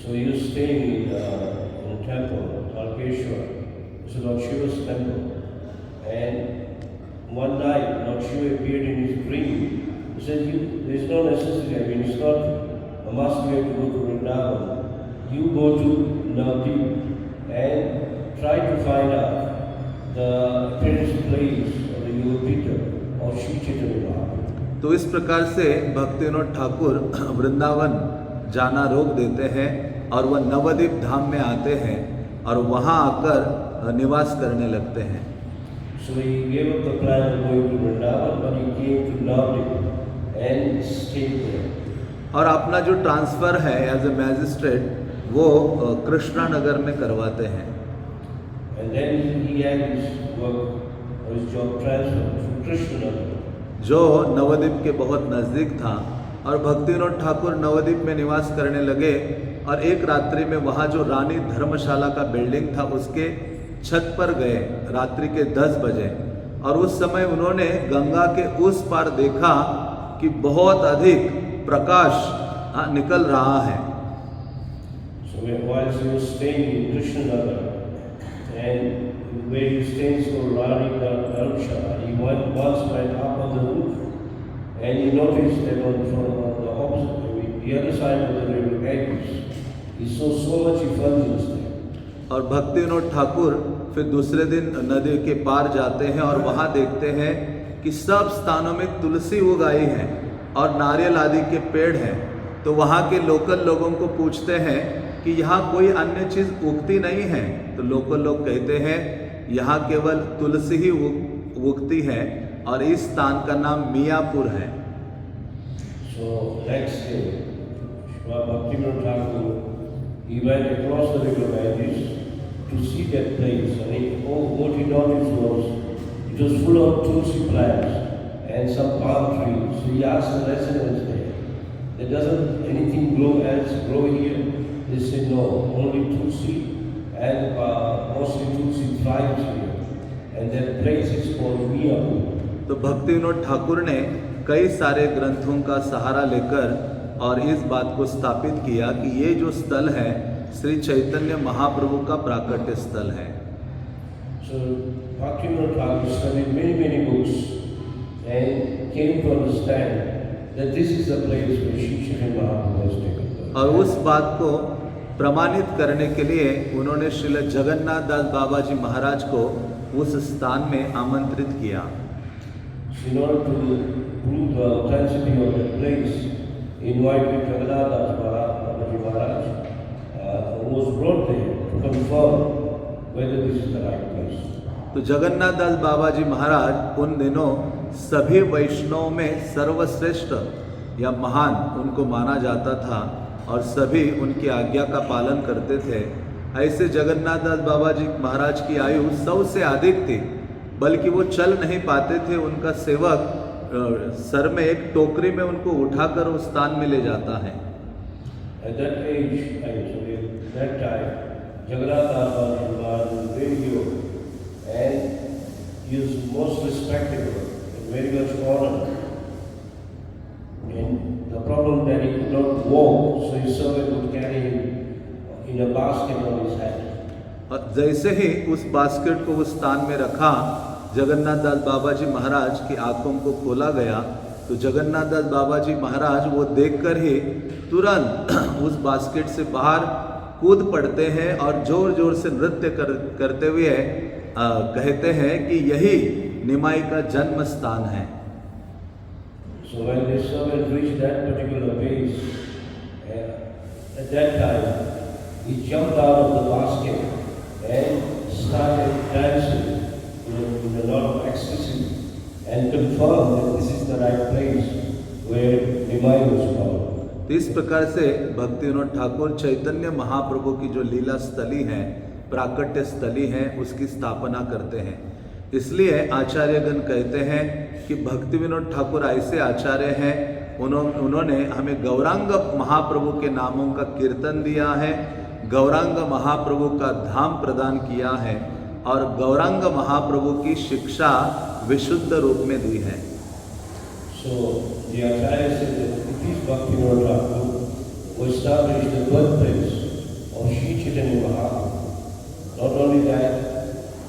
So he was staying in a temple, Talkeshwar. It's Lord Shiva's temple. And one night, Lord Shiva appeared in his dream. He said, there is no necessity, I mean, it's not a must we have to go to Vrindavan. You go to Navadvip and try to find out the appearance place of the Yoga of Sri Chaitanya Mahaprabhu. तो इस प्रकार से भक्ति विनोद ठाकुर वृंदावन जाना रोक देते हैं और वह नवद्वीप धाम में आते हैं और वहाँ आकर निवास करने लगते हैं। So he gave up the plan of going to Vrindavan, but he came to Navadvip and stayed there. और अपना जो ट्रांसफ़र है एज ए मैजिस्ट्रेट वो कृष्णा नगर में करवाते हैं। And then he had his work or his job transferred to Krishna Nagar. जो नवद्वीप के बहुत नज़दीक था और भक्ति विनोद ठाकुर नवद्वीप में निवास करने लगे और एक रात्रि में वहाँ जो रानी धर्मशाला का बिल्डिंग था उसके छत पर गए रात्रि के 10 बजे, और उस समय उन्होंने गंगा के उस पार देखा कि बहुत अधिक प्रकाश निकल रहा है। So while he was staying in Krishnanagar, and where he stays for Rani Dharamshala, he once went up on the roof, and he noticed that on the opposite, the other side of the river Ganges, he saw so much effulgence there. और भक्ति विनोद ठाकुर फिर दूसरे दिन नदी के पार जाते हैं और वहाँ देखते हैं कि सब स्थानों में तुलसी उगाई है और नारियल आदि के पेड़ हैं। तो वहाँ के लोकल लोगों को पूछते हैं कि यहाँ कोई अन्य चीज़ उगती नहीं है, तो लोकल लोग कहते हैं यहाँ केवल तुलसी ही उगती है और इस स्थान का नाम मियापुर है। So next day, Bhakti Vinod Thakur, he went across the river Ganges to see that place, and what he noticed was it was full of tulsi plants and some palm trees. So he asked the residents there, doesn't anything grow here? They said no, only tulsi and mostly tulsi thrives here, and that place is called Miyapur. तो भक्ति विनोद ठाकुर ने कई सारे ग्रंथों का सहारा लेकर और इस बात को स्थापित किया कि ये जो स्थल है श्री चैतन्य महाप्रभु का प्राकट्य स्थल है। So Bhakti Vinod Thakur studied many books and came to understand that this is the place where Shri Chaitanya Mahaprabhu has taken birth. और उस बात को प्रमाणित करने के लिए उन्होंने श्रील जगन्नाथ दास बाबा जी महाराज को उस स्थान में आमंत्रित किया। So in order to prove the authenticity of that place, he invited Jagannath Das Babaji Maharaj, who was brought there to confirm whether this is the right place. तो जगन्नाथ दास बाबा जी महाराज उन दिनों सभी वैष्णवों में सर्वश्रेष्ठ या महान उनको माना जाता था और सभी उनकी आज्ञा का पालन करते थे। ऐसे जगन्नाथ दास बाबा जी महाराज की आयु 100 से अधिक थी, बल्कि वो चल नहीं पाते थे। उनका सेवक सर में एक टोकरी में उनको उठाकर उस स्थान में ले जाता है। At that age, that time, Jagannath Das Babaji Maharaj was very old, and he was most respectable and very much honored. And the problem that he could not walk, so his servant would carry him in a basket on his head. और जैसे ही उस basket को उस स्थान में रखा, जगन्नाथ दास बाबा जी महाराज की आंखों को खोला गया, तो जगन्नाथ दास बाबा जी महाराज वो देखकर ही तुरंत उस बास्केट से बाहर कूद पड़ते हैं और जोर जोर से नृत्य करते हुए कहते हैं कि यही निमाई का जन्म स्थान है। So when this servant reached that particular place, at that time, he jumped out of the basket and started dancing in a lot of ecstasy and confirmed that this is the right place where Nimai was found. इस प्रकार से भक्ति विनोद ठाकुर चैतन्य महाप्रभु की जो लीला स्थली है, प्राकट्य स्थली है, उसकी स्थापना करते हैं। इसलिए आचार्यगण कहते हैं कि भक्ति विनोद ठाकुर ऐसे आचार्य हैं, उन्होंने हमें गौरांग महाप्रभु के नामों का कीर्तन दिया है, गौरांग महाप्रभु का धाम प्रदान किया है और गौरांग महाप्रभु की शिक्षा विशुद्ध रूप में दी है। So the Acharya said that it is Bhakti Vinod Thakur who established the birthplace of Shri Chaitanya Mahaprabhu. Not only that,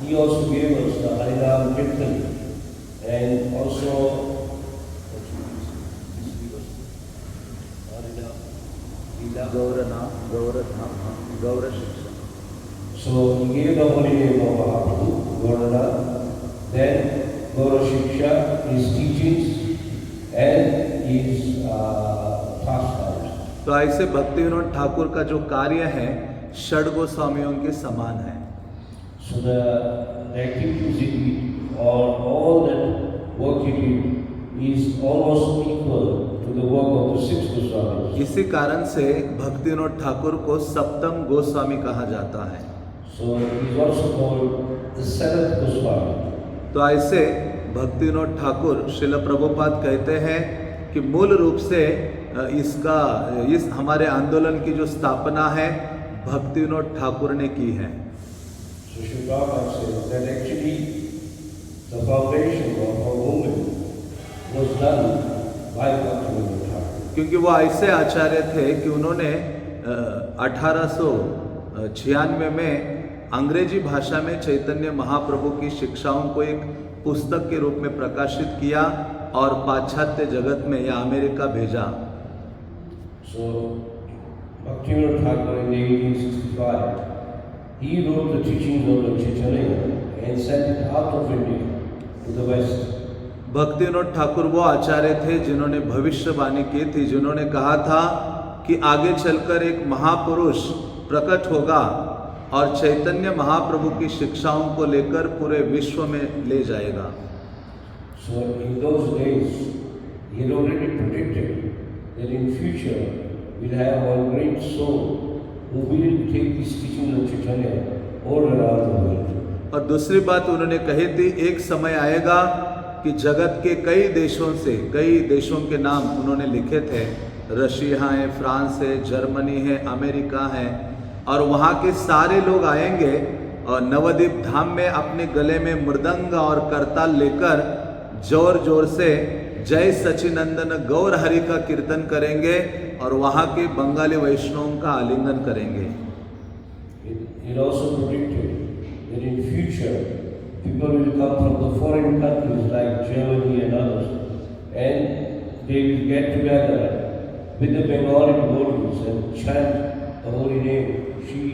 he also gave us the Harinam Kirtan and also गौर शिक्षा। So he gave the holy name of Mahaprabhu, Gaurana, then Gaura Shiksha, his teachings and his pastimes. तो ऐसे भक्ति विनोद ठाकुर का जो कार्य है षड गोस्वामियों के समान है। So the activities he did or all that work he did is almost equal to the work of the 6 Goswamis. इसी कारण से भक्ति विनोद ठाकुर को सप्तम गोस्वामी कहा जाता है। So he is also called the 7th Goswami. तो ऐसे भक्ति विनोद ठाकुर श्रील प्रभुपाद कहते हैं कि मूल रूप से इस हमारे आंदोलन की जो स्थापना है भक्ति विनोद ठाकुर ने की है। So Sri Prabhupada says that actually the foundation of our movement was done by Bhaktivinoda Thakur. क्योंकि वो ऐसे आचार्य थे कि उन्होंने 1896 में अंग्रेजी भाषा में चैतन्य महाप्रभु की शिक्षाओं को एक पुस्तक के रूप में प्रकाशित किया और पाश्चात्य जगत में या अमेरिका भेजा। So Bhaktivinoda Thakur in 1865 he wrote the teachings of Lord Chaitanya and sent it out of India to the West. भक्ति विनोद ठाकुर वो आचार्य थे जिन्होंने भविष्यवाणी की थी, जिन्होंने कहा था कि आगे चलकर एक महापुरुष प्रकट होगा और चैतन्य महाप्रभु की शिक्षाओं को लेकर पूरे विश्व में ले जाएगा। So in those days he had already predicted that in future we'll have one great soul who will take this teaching of Chaitanya all around the world. और दूसरी बात उन्होंने कही थी, एक समय आएगा कि जगत के कई देशों के नाम उन्होंने लिखे थे, रशिया है, फ्रांस है, जर्मनी है, अमेरिका है, और वहाँ के सारे लोग आएंगे और नवद्वीप धाम में अपने गले में मृदंग और करताल लेकर जोर जोर से जय सचिनंदन गौर हरि का कीर्तन करेंगे और वहाँ के बंगाली वैष्णवों का आलिंगन करेंगे। It also predicted that in future people will come from the foreign countries like Germany and others, and they will get together with the Bengali devotees and chant the holy name, Shri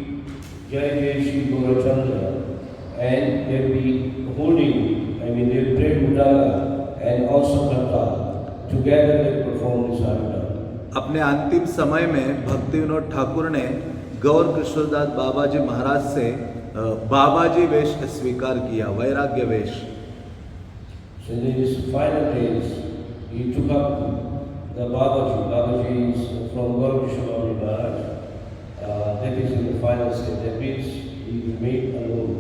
Jai Jai Shri Gaurachandra, and they will be holding, they will pray Udaga and also Karta. Together they perform this Harita. अपने अंतिम समय में भक्ति विनोद ठाकुर ने गौर कृष्णदास बाबाजी महाराज से बाबाजी वेश स्वीकार किया, वैराग्य वेश। So in his final days, he took up the Babaji. Babaji is from Gaur Krishna Maharaj. That is in the final stage. That means he remained alone.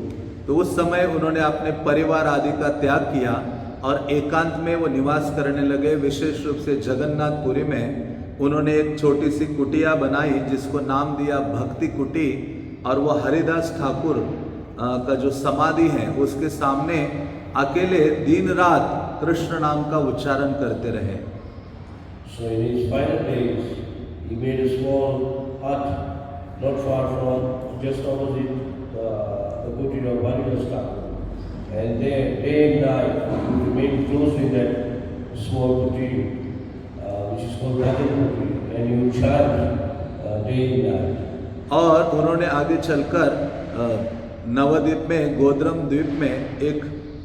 तो उस समय उन्होंने अपने परिवार आदि का त्याग किया और एकांत में वो निवास करने लगे। विशेष रूप से जगन्नाथपुरी में उन्होंने एक छोटी सी कुटिया बनाई जिसको नाम दिया भक्ति कुटी, और वो हरिदास ठाकुर का जो समाधि है उसके सामने अकेले दिन रात कृष्ण नाम का उच्चारण करते रहे। So in his final days, he made a small hut not far from, just opposite the kutir of Haridas Thakur, and there day and night he remained close with that small kutir, which is called Radha Kutir, and he would chant day and night. और उन्होंने आगे चलकर नवद्वीप में गोद्रम द्वीप में एक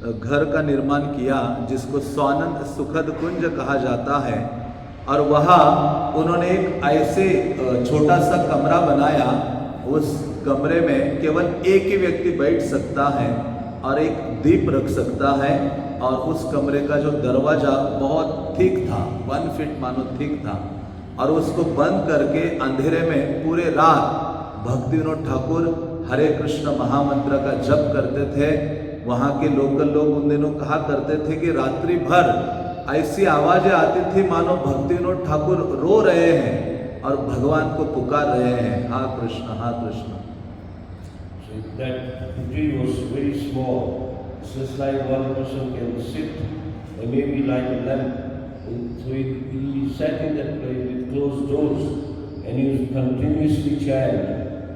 घर का निर्माण किया जिसको स्वानंद सुखद कुंज कहा जाता है, और वहाँ उन्होंने एक ऐसे छोटा सा कमरा बनाया, उस कमरे में केवल एक ही व्यक्ति बैठ सकता है और एक दीप रख सकता है, और उस कमरे का जो दरवाज़ा बहुत थिक था, 1 फीट मानो थिक था, और उसको बंद करके अंधेरे में पूरे रात भक्ति विनोद ठाकुर हरे कृष्ण महामंत्र का जप करते थे। वहाँ के लोकल लोग उन दिनों कहा करते थे कि रात्रि भर ऐसी आवाज़ें आती थी मानो भक्ति विनोद ठाकुर रो रहे हैं और भगवान को पुकार रहे हैं, हा कृष्ण हा Krishna. So that kutir was very small. It's just like one person can sit, and maybe like a lamp. So he sat in that place with closed doors, and he was continuously chant.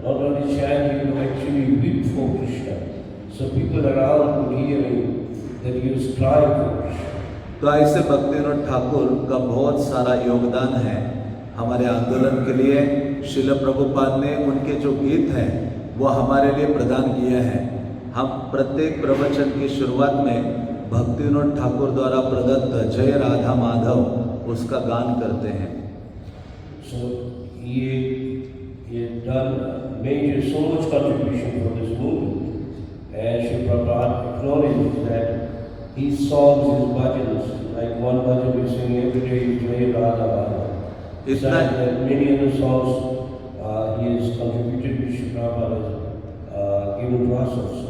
Not only chant, he would actually weep for Krishna. So people around could hear him that he was crying for Krishna. तो ऐसे भक्ति विनोद ठाकुर का बहुत सारा योगदान है हमारे आंदोलन के लिए। श्रील प्रभुपाद ने उनके जो गीत हैं वो हमारे लिए प्रदान किए हैं। हम प्रत्येक प्रवचन की शुरुआत में भक्ति विनोद ठाकुर द्वारा प्रदत्त जय राधा माधव उसका गान करते हैं। So he had done major so much contribution for this movement, and Sri Prabhupada acknowledged that his songs, his bhajans, like one bhajan we sing every day is Jai Radha Madhava. Besides that, many other songs he has contributed to Sri Prabhupada, given to us also.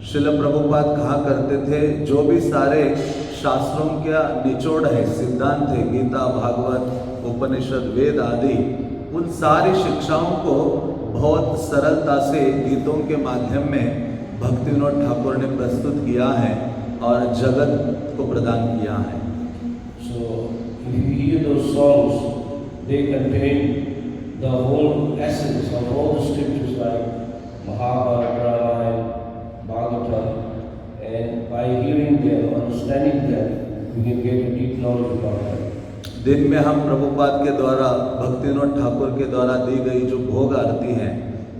Srila Prabhupada कहा करते थे, जो भी सारे शास्त्रों का निचोड़ है, सिद्धांत है, गीता, भागवत, उपनिषद, वेद आदि, उन सारी शिक्षाओं को बहुत सरलता से गीतों के माध्यम में भक्ति विनोद ठाकुर ने प्रस्तुत किया है और जगत को प्रदान किया है। So if you hear those songs, they contain the whole essence of all the scriptures like Mahabharata, Ramayana, Bhagavatam, and by hearing them, understanding them, we can get a deep knowledge about them. दिन में हम प्रभुपाद के द्वारा, भक्ति विनोद ठाकुर के द्वारा दी गई जो भोग आरती है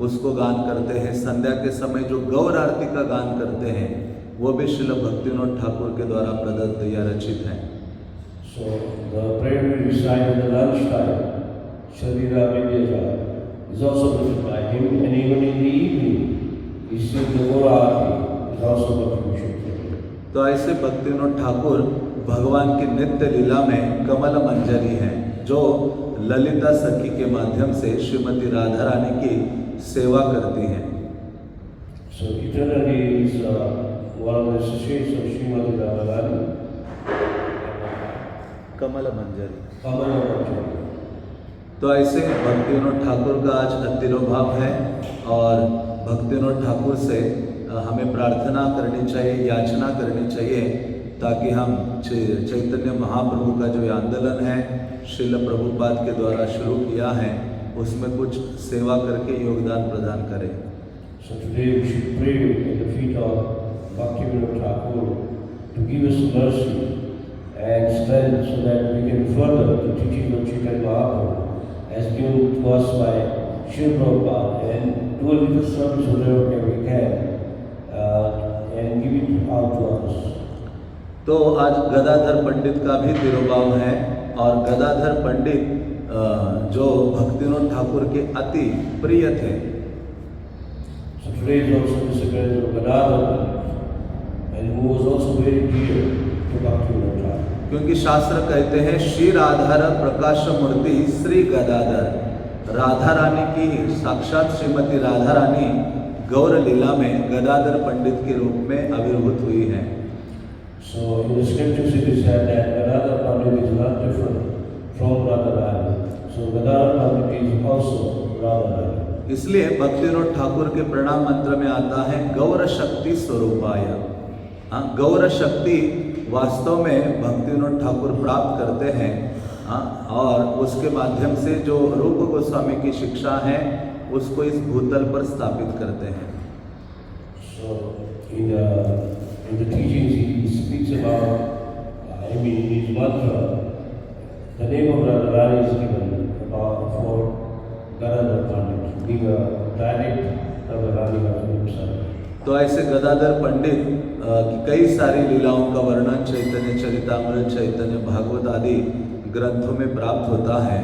उसको गान करते हैं। संध्या के समय जो गौर आरती का गान करते हैं वो भी श्रील भक्ति विनोद ठाकुर के द्वारा प्रदत्त या रचित है। So the prayer we recite at the lunchtime, Sharira Vidyaja, is also written by him, and even in the evening, we sing the Gora Aarti, is also contribution from him. तो ऐसे भक्ति विनोद ठाकुर भगवान की नित्य लीला में कमल मंजरी हैं, जो ललिता सखी के माध्यम से श्रीमती राधा रानी की सेवा करती हैं। So eternally is one of the associates of Srimati Radharani, Kamal Manjari. Kamala Manjari. तो ऐसे भक्ति विनोद ठाकुर का आज तिरोभाव है और भक्ति विनोद ठाकुर से हमें प्रार्थना करनी चाहिए, याचना करनी चाहिए, ताकि हम चैतन्य महाप्रभु का जो आंदोलन है श्रील प्रभुपाद के द्वारा शुरू किया है उसमें कुछ सेवा करके योगदान प्रदान करें। So today we should pray at the feet of Bhaktivinoda Thakur to give us mercy and strength so that we can further the teaching of Chaitanya Mahaprabhu as given to us by Srila Prabhupada, and do a little service whatever we can and give it out to others. तो आज गदाधर पंडित का भी तिरोभाव है और गदाधर पंडित जो भक्ति विनोद ठाकुर के अति प्रिय थे। So today is also the secretary of Gadadhar, and who was also very dear to Bhaktivinoda Thakur. क्योंकि शास्त्र कहते हैं श्री राधार प्रकाश मूर्ति श्री गदाधर, राधा रानी की साक्षात श्रीमती राधा रानी गौर लीला में गदाधर पंडित के रूप में आविर्भूत हुई है। So in the scriptures it is said that Gadadhar Pandit is not different from Radharani. So Gadadhar Pandit is also Radharani. इसलिए भक्ति विनोद ठाकुर के प्रणाम मंत्र में आता है गौर शक्ति स्वरूपाय। हाँ, गौर शक्ति वास्तव में भक्ति विनोद ठाकुर प्राप्त करते हैं। हाँ, और उसके माध्यम से जो रूप गोस्वामी की शिक्षा है उसको इस भूतल पर स्थापित करते हैं। So in the teachings he speaks about, in his mantra, the name of Radharani is given about for Gadadhar Pandit, being a direct Radharani of himself. तो ऐसे गदाधर पंडित की कई सारी लीलाओं का वर्णन चैतन्य चरितामृत, चैतन्य भागवत आदि ग्रंथों में प्राप्त होता है।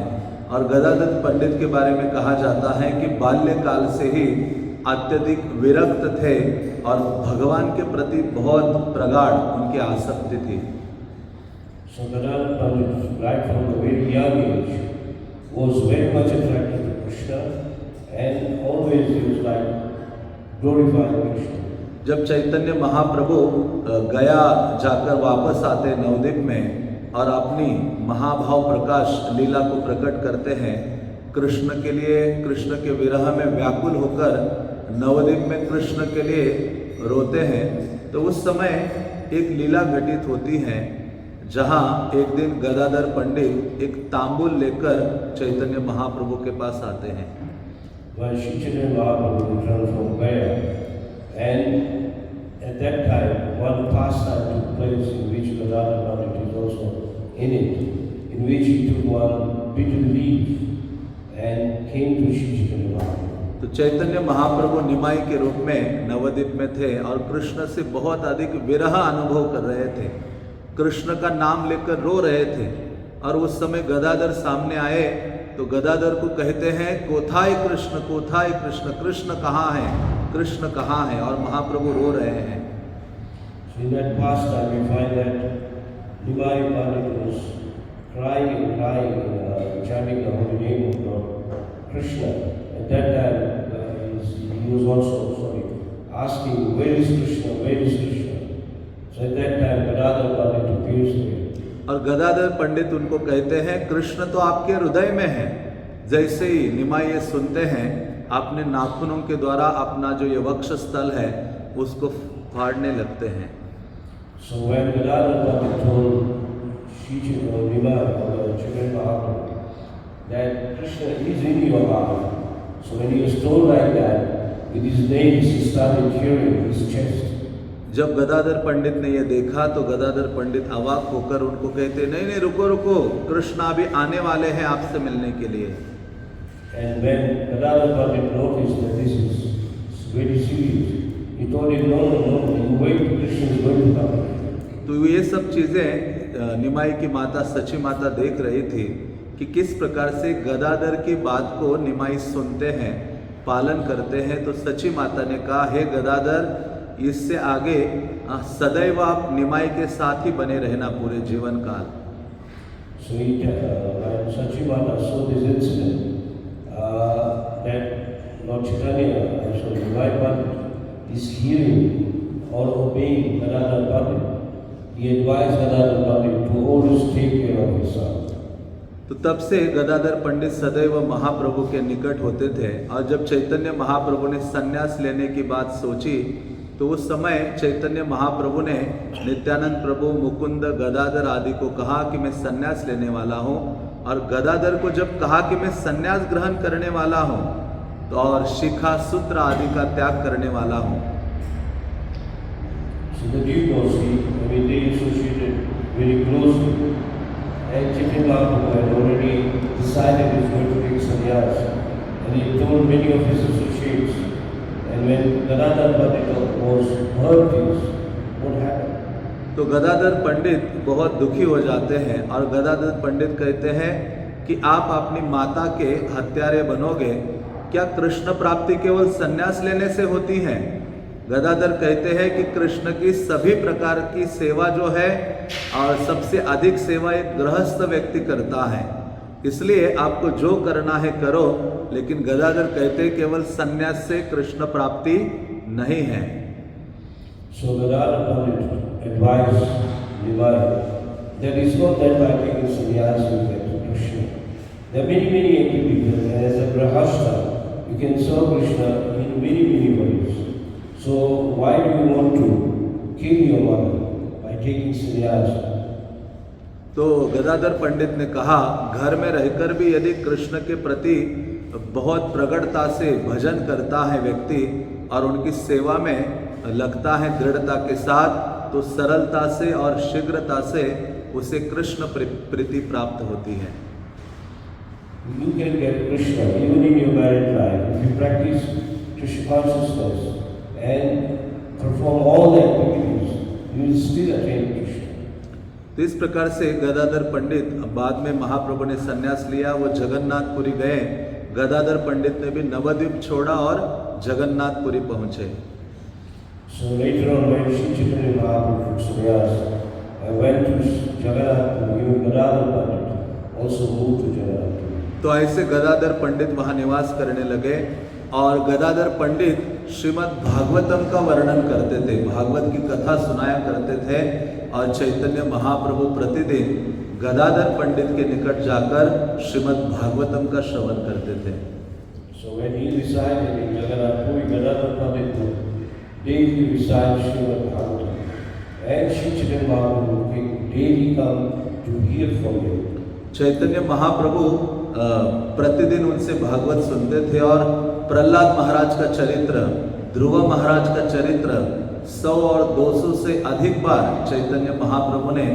और गदाधर पंडित के बारे में कहा जाता है कि बाल्यकाल से ही अत्यधिक विरक्त थे और भगवान के प्रति बहुत प्रगाढ़ उनकी आसक्ति थी। So Gadadhar Pandit, right from the very young age, was very much attracted to Krishna, and always he was like glorifying Krishna. जब चैतन्य महाप्रभु गया जाकर वापस आते नवद्वीप में और अपनी महाभाव प्रकाश लीला को प्रकट करते हैं, कृष्ण के लिए, कृष्ण के विरह में व्याकुल होकर नवद्वीप में कृष्ण के लिए रोते हैं, तो उस समय एक लीला घटित होती है जहाँ एक दिन गदाधर पंडित एक तांबुल लेकर चैतन्य महाप्रभु के पास आते हैं। When Chaitanya Mahaprabhu returned from Gaya, and at that time one pastime took place in which Gadadhar Pandit is also in it, in which he took one bitter leaf and came to Chaitanya Mahaprabhu. तो चैतन्य महाप्रभु निमाई के रूप में नवद्वीप में थे और कृष्ण से बहुत अधिक विरह अनुभव कर रहे थे, कृष्ण का नाम लेकर रो रहे थे। और उस समय गदाधर सामने आए तो गदाधर को कहते हैं, कोथाय कृष्ण, कोथाय कृष्ण, कृष्ण कहाँ है, कृष्ण कहाँ है, और महाप्रभु रो रहे हैं। So in that pastime we find that Nimai Pandit was crying and crying, chanting the holy name of Lord Krishna. At that time he was also, asking, where is Krishna, where is Krishna? So at that time, Gadadhar Pandit appears there. और गदाधर पंडित उनको कहते हैं कृष्ण तो आपके हृदय में है। जैसे ही निमाई ये सुनते हैं, अपने नाखूनों के द्वारा अपना जो ये वक्ष स्थल है उसको फाड़ने लगते हैं। So when Gadadhar Pandit told Nimai, Chaitanya Mahaprabhu, that Krishna is in your heart, so when he was told like that, with his nails he started tearing his chest. जब गदाधर पंडित ने ये देखा तो गदाधर पंडित अवाक होकर उनको कहते, नहीं नहीं रुको रुको, कृष्ण अभी आने वाले हैं आपसे मिलने के लिए। And when Gadadhar Pandit noticed that this is very serious, he told him, no, you wait, Krishna is going to come. तो ये सब चीजें निमाई की माता सची माता देख रही थी कि किस प्रकार से गदाधर की बात को निमाई सुनते हैं, पालन करते हैं। तो सची माता ने कहा, हे गदाधर, इससे आगे सदैव आप निमाई के साथ ही बने रहना पूरे जीवन काल। So when Sachi Mata saw this incident, that Lord Chaitanya, so Nimai Pandit, is hearing or obeying Gadadhar Pandit, he advised Gadadhar Pandit to always take care of his son. तो तब से गदाधर पंडित सदैव महाप्रभु के निकट होते थे। और जब चैतन्य महाप्रभु ने संन्यास लेने की बात सोची तो उस समय चैतन्य महाप्रभु ने नित्यानंद प्रभु, मुकुंद, गदाधर आदि को कहा कि मैं संन्यास लेने वाला हूँ। और गदाधर को जब कहा कि मैं संन्यास ग्रहण करने वाला हूँ तो और शिखा सूत्र आदि का त्याग करने वाला हूँ। So the devotees, they associated very closely. And Chaitanya Mahaprabhu had already decided he was going to take sannyas. And he told many of his associates. And when Gadadhar Pandit was heard this, what happened? तो गदाधर पंडित बहुत दुखी हो जाते हैं और गदाधर पंडित कहते हैं कि आप अपनी माता के हत्यारे बनोगे, क्या कृष्ण प्राप्ति केवल संन्यास लेने से होती है? गदाधर कहते हैं कि कृष्ण की सभी प्रकार की सेवा जो है और सबसे अधिक सेवा एक गृहस्थ व्यक्ति करता है, इसलिए आपको जो करना है करो। लेकिन गदाधर कहते हैं केवल संन्यास से कृष्ण प्राप्ति नहीं है। So Gadadhar Pandit advised Nimai that it's not that by taking sannyas you get to Krishna. There are many activities, and as a grahastha you can serve Krishna in many ways. So why do you want to kill your mother by taking sannyas? तो गदाधर पंडित ने कहा, घर में रहकर भी यदि कृष्ण के प्रति बहुत प्रगढ़ता से भजन करता है व्यक्ति और उनकी सेवा में लगता है दृढ़ता के साथ, तो सरलता से और शीघ्रता से उसे कृष्ण प्रीति प्राप्त होती है। You can get Krishna even in your married life if you practice Krishna consciousness and perform all the activities. You will still attain Krishna. तो इस प्रकार से गदाधर पंडित बाद में महाप्रभु ने संन्यास लिया, वो जगन्नाथपुरी गए। गदाधर पंडित ने भी नवद्वीप छोड़ा और जगन्नाथपुरी पहुंचे। So later on when Sri Chaitanya Mahaprabhu took sannyas, I went to Jagannathpuri. Even Gadadhar Pandit also moved to Jagannathpuri. तो ऐसे गदाधर पंडित वहाँ निवास करने लगे और गदाधर पंडित श्रीमद् भागवतम का वर्णन करते थे, भागवत की कथा सुनाया करते थे। और चैतन्य महाप्रभु प्रतिदिन गदाधर पंडित के निकट जाकर श्रीमद् भागवतम का श्रवण करते थे। So when he resided in Jagannathpuri, Gadadhar Pandit would daily recite Srimad Bhagavatam, and Sri Chaitanya Mahaprabhu would daily come to hear from him. Chaitanya Mahaprabhu प्रतिदिन उनसे भागवत सुनते थे और प्रहलाद महाराज का चरित्र, ध्रुव महाराज का चरित्र 100 और 200 से अधिक बार चैतन्य महाप्रभु ने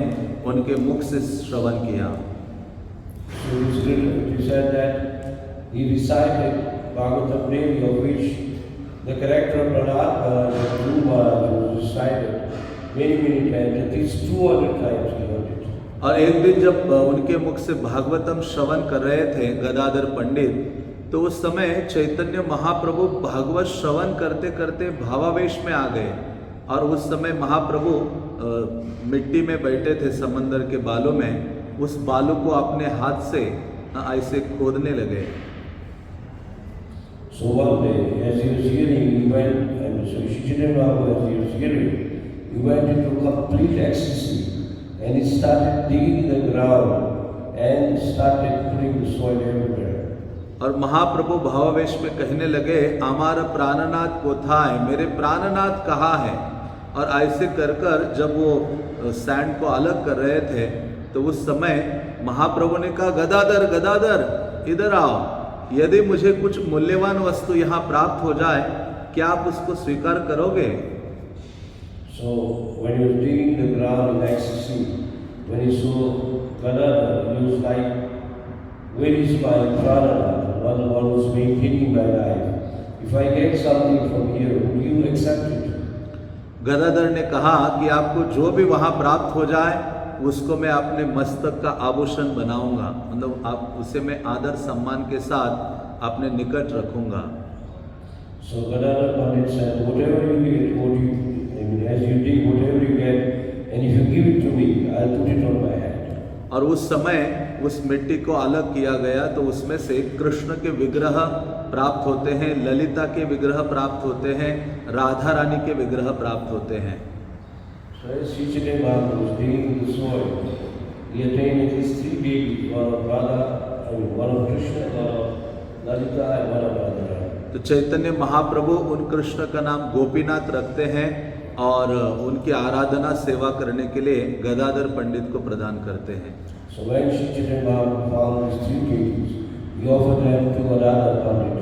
उनके मुख से श्रवण किया। So he said that he recited Bhagavatam daily, of which the character of Prahlad Maharaj and Dhruva Maharaj was recited many times, at least 200 times he heard it. और एक दिन जब उनके मुख से भागवतम श्रवण कर रहे थे गदाधर पंडित, तो उस समय चैतन्य महाप्रभु भागवत श्रवण करते करते भावावेश में आ गए। और उस समय महाप्रभु मिट्टी में बैठे थे समंदर के बालू में, उस बालू को अपने हाथ से ऐसे खोदने लगे। So one day, as he was hearing, he went, and so Chaitanya Mahaprabhu, as he was hearing, he went into complete ecstasy, and he started digging the ground and started putting the soil everywhere. और महाप्रभु भावावेश में कहने लगे, हमारा प्राणनाथ कोथाय, मेरे प्राणनाथ कहाँ है। और ऐसे कर कर जब वो सैंड को अलग कर रहे थे तो उस समय महाप्रभु ने कहा, गदाधर गदाधर इधर आओ, यदि मुझे कुछ मूल्यवान वस्तु यहाँ प्राप्त हो जाए, क्या आप उसको स्वीकार करोगे? So when he was digging the ground in ecstasy, when he saw Gadadhar, he was like, where is my Prananath, one who's maintaining my life? If I get something from here, would you accept it? Gadadhar ने कहा कि आपको जो भी वहाँ प्राप्त हो जाए उसको मैं अपने मस्तक का आभूषण बनाऊंगा, मतलब आप उसे मैं आदर सम्मान के साथ अपने निकट रखूंगा। So Gadadhar Pandit said, whatever you get, as you dig, whatever you get, and if you give it to me, I'll put it on my head. और उस समय उस मिट्टी को अलग किया गया तो उसमें से कृष्ण के विग्रह प्राप्त होते हैं, ललिता के विग्रह प्राप्त होते हैं, राधा रानी के विग्रह प्राप्त होते हैं। So as Chaitanya Mahaprabhu was digging the soil, he attained at least 3 babies, one of Radha, one of Krishna, one of Lalita, and one of Radharani. तो चैतन्य महाप्रभु उन कृष्ण का नाम गोपीनाथ रखते हैं और उनकी आराधना सेवा करने के लिए गदाधर पंडित को प्रदान करते हैं। So when Chaitanya Mahaprabhu found these 3 babies, he offered them to Gadadhar Pandit,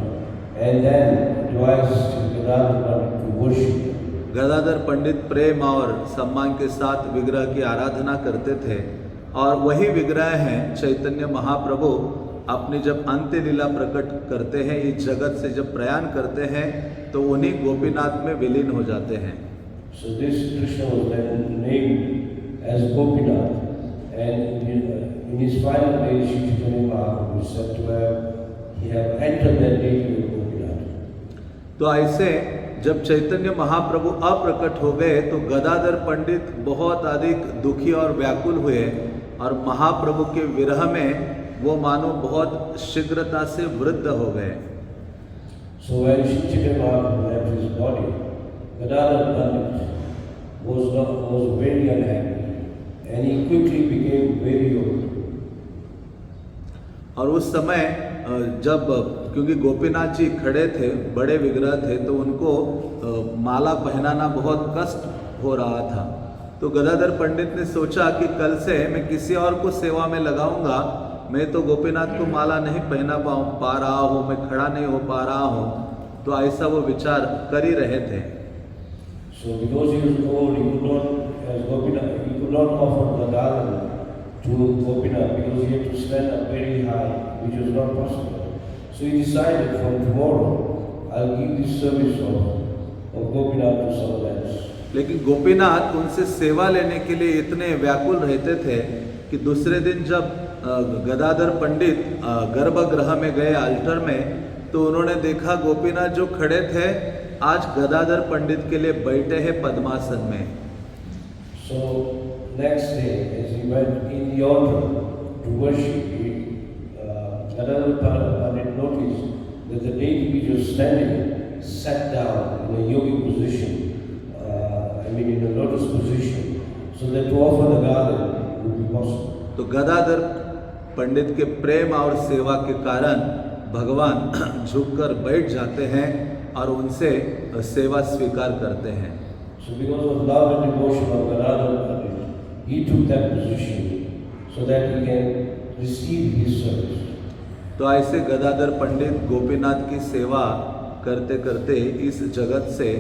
and then advised Gadadhar Pandit to worship them. Gadadhar पंडित प्रेम और सम्मान के साथ विग्रह की आराधना करते थे और वही विग्रह हैं चैतन्य महाप्रभु अपनी जब अंत्य लीला प्रकट करते हैं, इस जगत से जब प्रयाण करते हैं तो उन्हीं गोपीनाथ में विलीन हो जाते हैं। So this Krishna was then named as Gopinath, and in his final days, Shri Chaitanya Mahaprabhu is said to have entered that deity of Gopinath. तो ऐसे जब चैतन्य महाप्रभु अप्रकट हो गए तो गदाधर पंडित बहुत अधिक दुखी और व्याकुल हुए और महाप्रभु के विरह में वो मानो बहुत शीघ्रता से वृद्ध हो गए। So when Shri Chaitanya Mahaprabhu left his body, Gadadhar Pandit was very unhappy, and he quickly became very old. और उस समय जब क्योंकि गोपीनाथ जी खड़े थे, बड़े विग्रह थे, तो उनको माला पहनाना बहुत कष्ट हो रहा था। तो गदाधर पंडित ने सोचा कि कल से मैं किसी और को सेवा में लगाऊंगा, मैं तो गोपीनाथ को माला नहीं पहना पा रहा हूँ, मैं खड़ा नहीं हो पा रहा हूँ। तो ऐसा वो विचार कर ही रहे थे। So because he was old, he could not offer the garland to Gopinath because he had to stand up very high, which was not possible. So he decided from tomorrow, I'll give this service of Gopinath to someone else. लेकिन गोपीनाथ उनसे सेवा लेने के लिए इतने व्याकुल रहते थे कि दूसरे दिन जब गदाधर पंडित गर्भगृह में गए अल्टर में, तो उन्होंने देखा गोपीनाथ जो खड़े थे आज गदाधर पंडित के लिए बैठे हैं पद्मासन में। So next day, as he went in the altar to worship, Gadadhar Pandit noticed that the deity which was standing sat down in a yogic position, in a lotus position, so that to offer the garland would be possible. तो गदाधर पंडित के प्रेम और सेवा के कारण भगवान झुककर बैठ जाते हैं और उनसे सेवा स्वीकार करते हैं। So because of love and devotion of Gadadhar Pandit, he took that position so that he can receive his service. तो ऐसे गदाधर पंडित गोपीनाथ की सेवा करते करते इस जगत से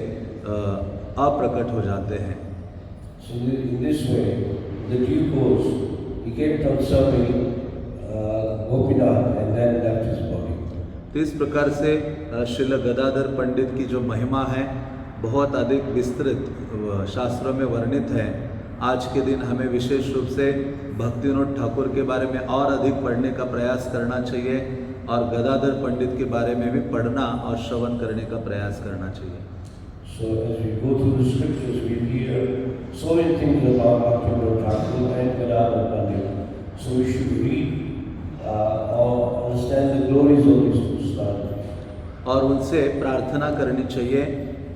अप्रकट हो जाते हैं। So in this way, the Duke goes, he kept on serving Gopinath and then left his body. तो इस प्रकार से श्रील गदाधर पंडित की जो महिमा है बहुत अधिक विस्तृत शास्त्रों में वर्णित है। आज के दिन हमें विशेष रूप से भक्ति विनोद ठाकुर के बारे में और अधिक पढ़ने का प्रयास करना चाहिए और गदाधर पंडित के बारे में भी पढ़ना और श्रवण करने का प्रयास करना चाहिए। So as we go through the scriptures, we hear so many things about Bhakti Vinod Thakur and Gadadhar Pandit. So we should read or understand the glories of these two stars. और उनसे प्रार्थना करनी चाहिए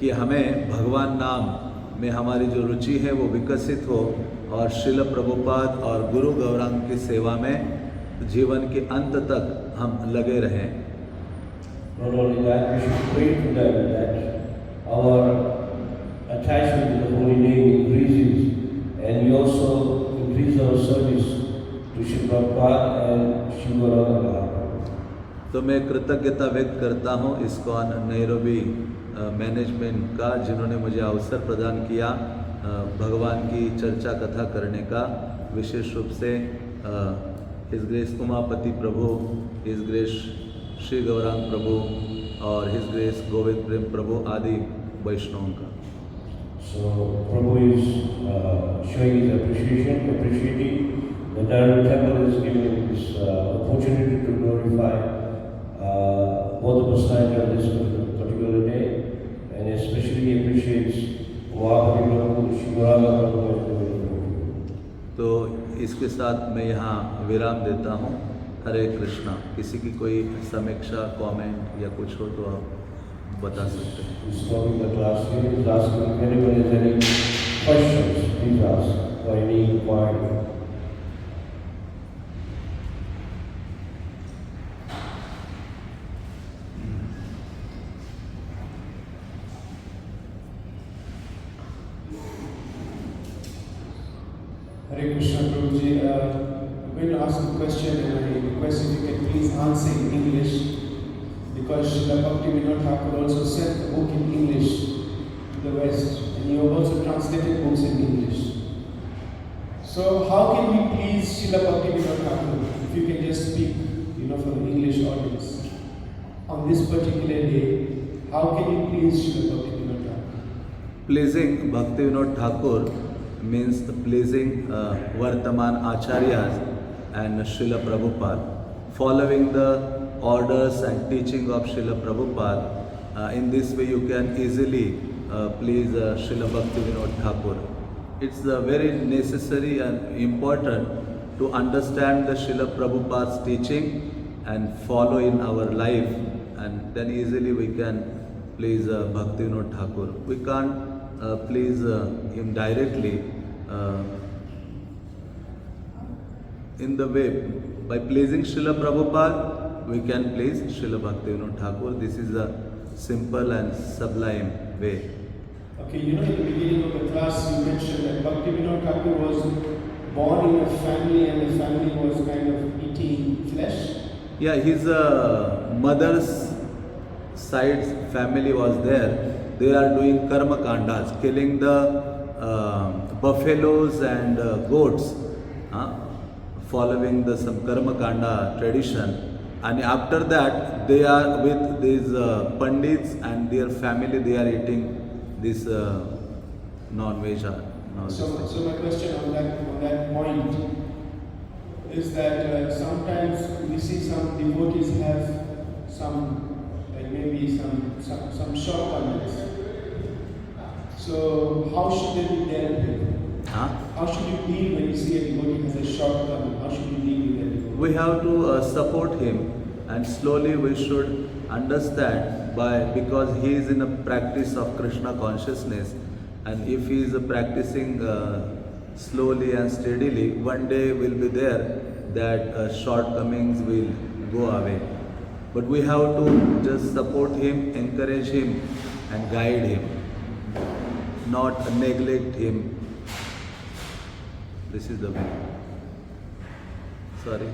कि हमें भगवान नाम में हमारी जो रुचि है वो विकसित हो और श्रील प्रभुपाद और गुरु गौरांग की सेवा में जीवन के अंत तक हम लगे रहें। Not only that, we should pray to them that our attachment to the holy name increases, and we also increase our service to Srila Prabhupada and Sri Gauranga. तो मैं कृतज्ञता व्यक्त करता हूँ इस्कॉन नैरोबी मैनेजमेंट का, जिन्होंने मुझे अवसर प्रदान किया भगवान की चर्चा कथा करने का, विशेष रूप से हिज ग्रेस उमापति प्रभु, हिज ग्रेस श्री गौरांग प्रभु और हिज ग्रेस गोविंद प्रेम प्रभु आदि वैष्णवों का। So Prabhu is showing his appreciating the Dharma Temple is giving him this opportunity to glorify both the personality of this particular day, and especially appreciates Mahapati Prabhu, Sri Gauranga Prabhu and Govinda Prabhu. तो इसके साथ मैं यहाँ विराम देता हूँ। हरे कृष्णा। किसी की कोई समीक्षा, कमेंट या कुछ हो तो आप बता सकते हैं। Stopping the class here, is asking if anyone has any questions, please ask, or any inquiry. Hare Krishna Prabhuji, I'm going to ask a question and I request if you can please answer in English, because Srila Bhaktivinoda Thakur also sent the book in English to the West, and you have also translated books in English. So how can we please Srila Bhaktivinoda Thakur, if you can just speak, for the English audience, on this particular day, how can you please Srila Bhaktivinoda Thakur? Pleasing Bhaktivinoda Thakur means pleasing Vartaman Acharyas and Srila Prabhupada, following the orders and teaching of Srila Prabhupada. In this way you can easily please Srila Bhaktivinoda Thakur. It's very necessary and important to understand the Srila Prabhupada's teaching and follow in our life, and then easily we can please Bhaktivinoda Thakur. We can't please him directly in the way. By pleasing Srila Prabhupada, we can please Srila Bhaktivinoda Thakur. This is a simple and sublime way. Okay, in the beginning of the class you mentioned that Bhaktivinoda Thakur was born in a family and the family was kind of eating flesh. Yeah, his mother's side family was there. They are doing karma kandas, killing the buffaloes and goats, following the some karma kanda tradition. And after that, they are with these pandits and their family. They are eating this non-veg. So my question on that point is that sometimes we see some devotees have some, like maybe some shortcomings. So how should they be dealt with? How should you deal when you see a devotee has a shortcoming? How should you deal with that devotee? We have to support him, and slowly we should understand because he is in a practice of Krishna consciousness, and if he is practicing slowly and steadily, one day will be there that shortcomings will go away. But we have to just support him, encourage him and guide him, not neglect him. This is the way. Sorry.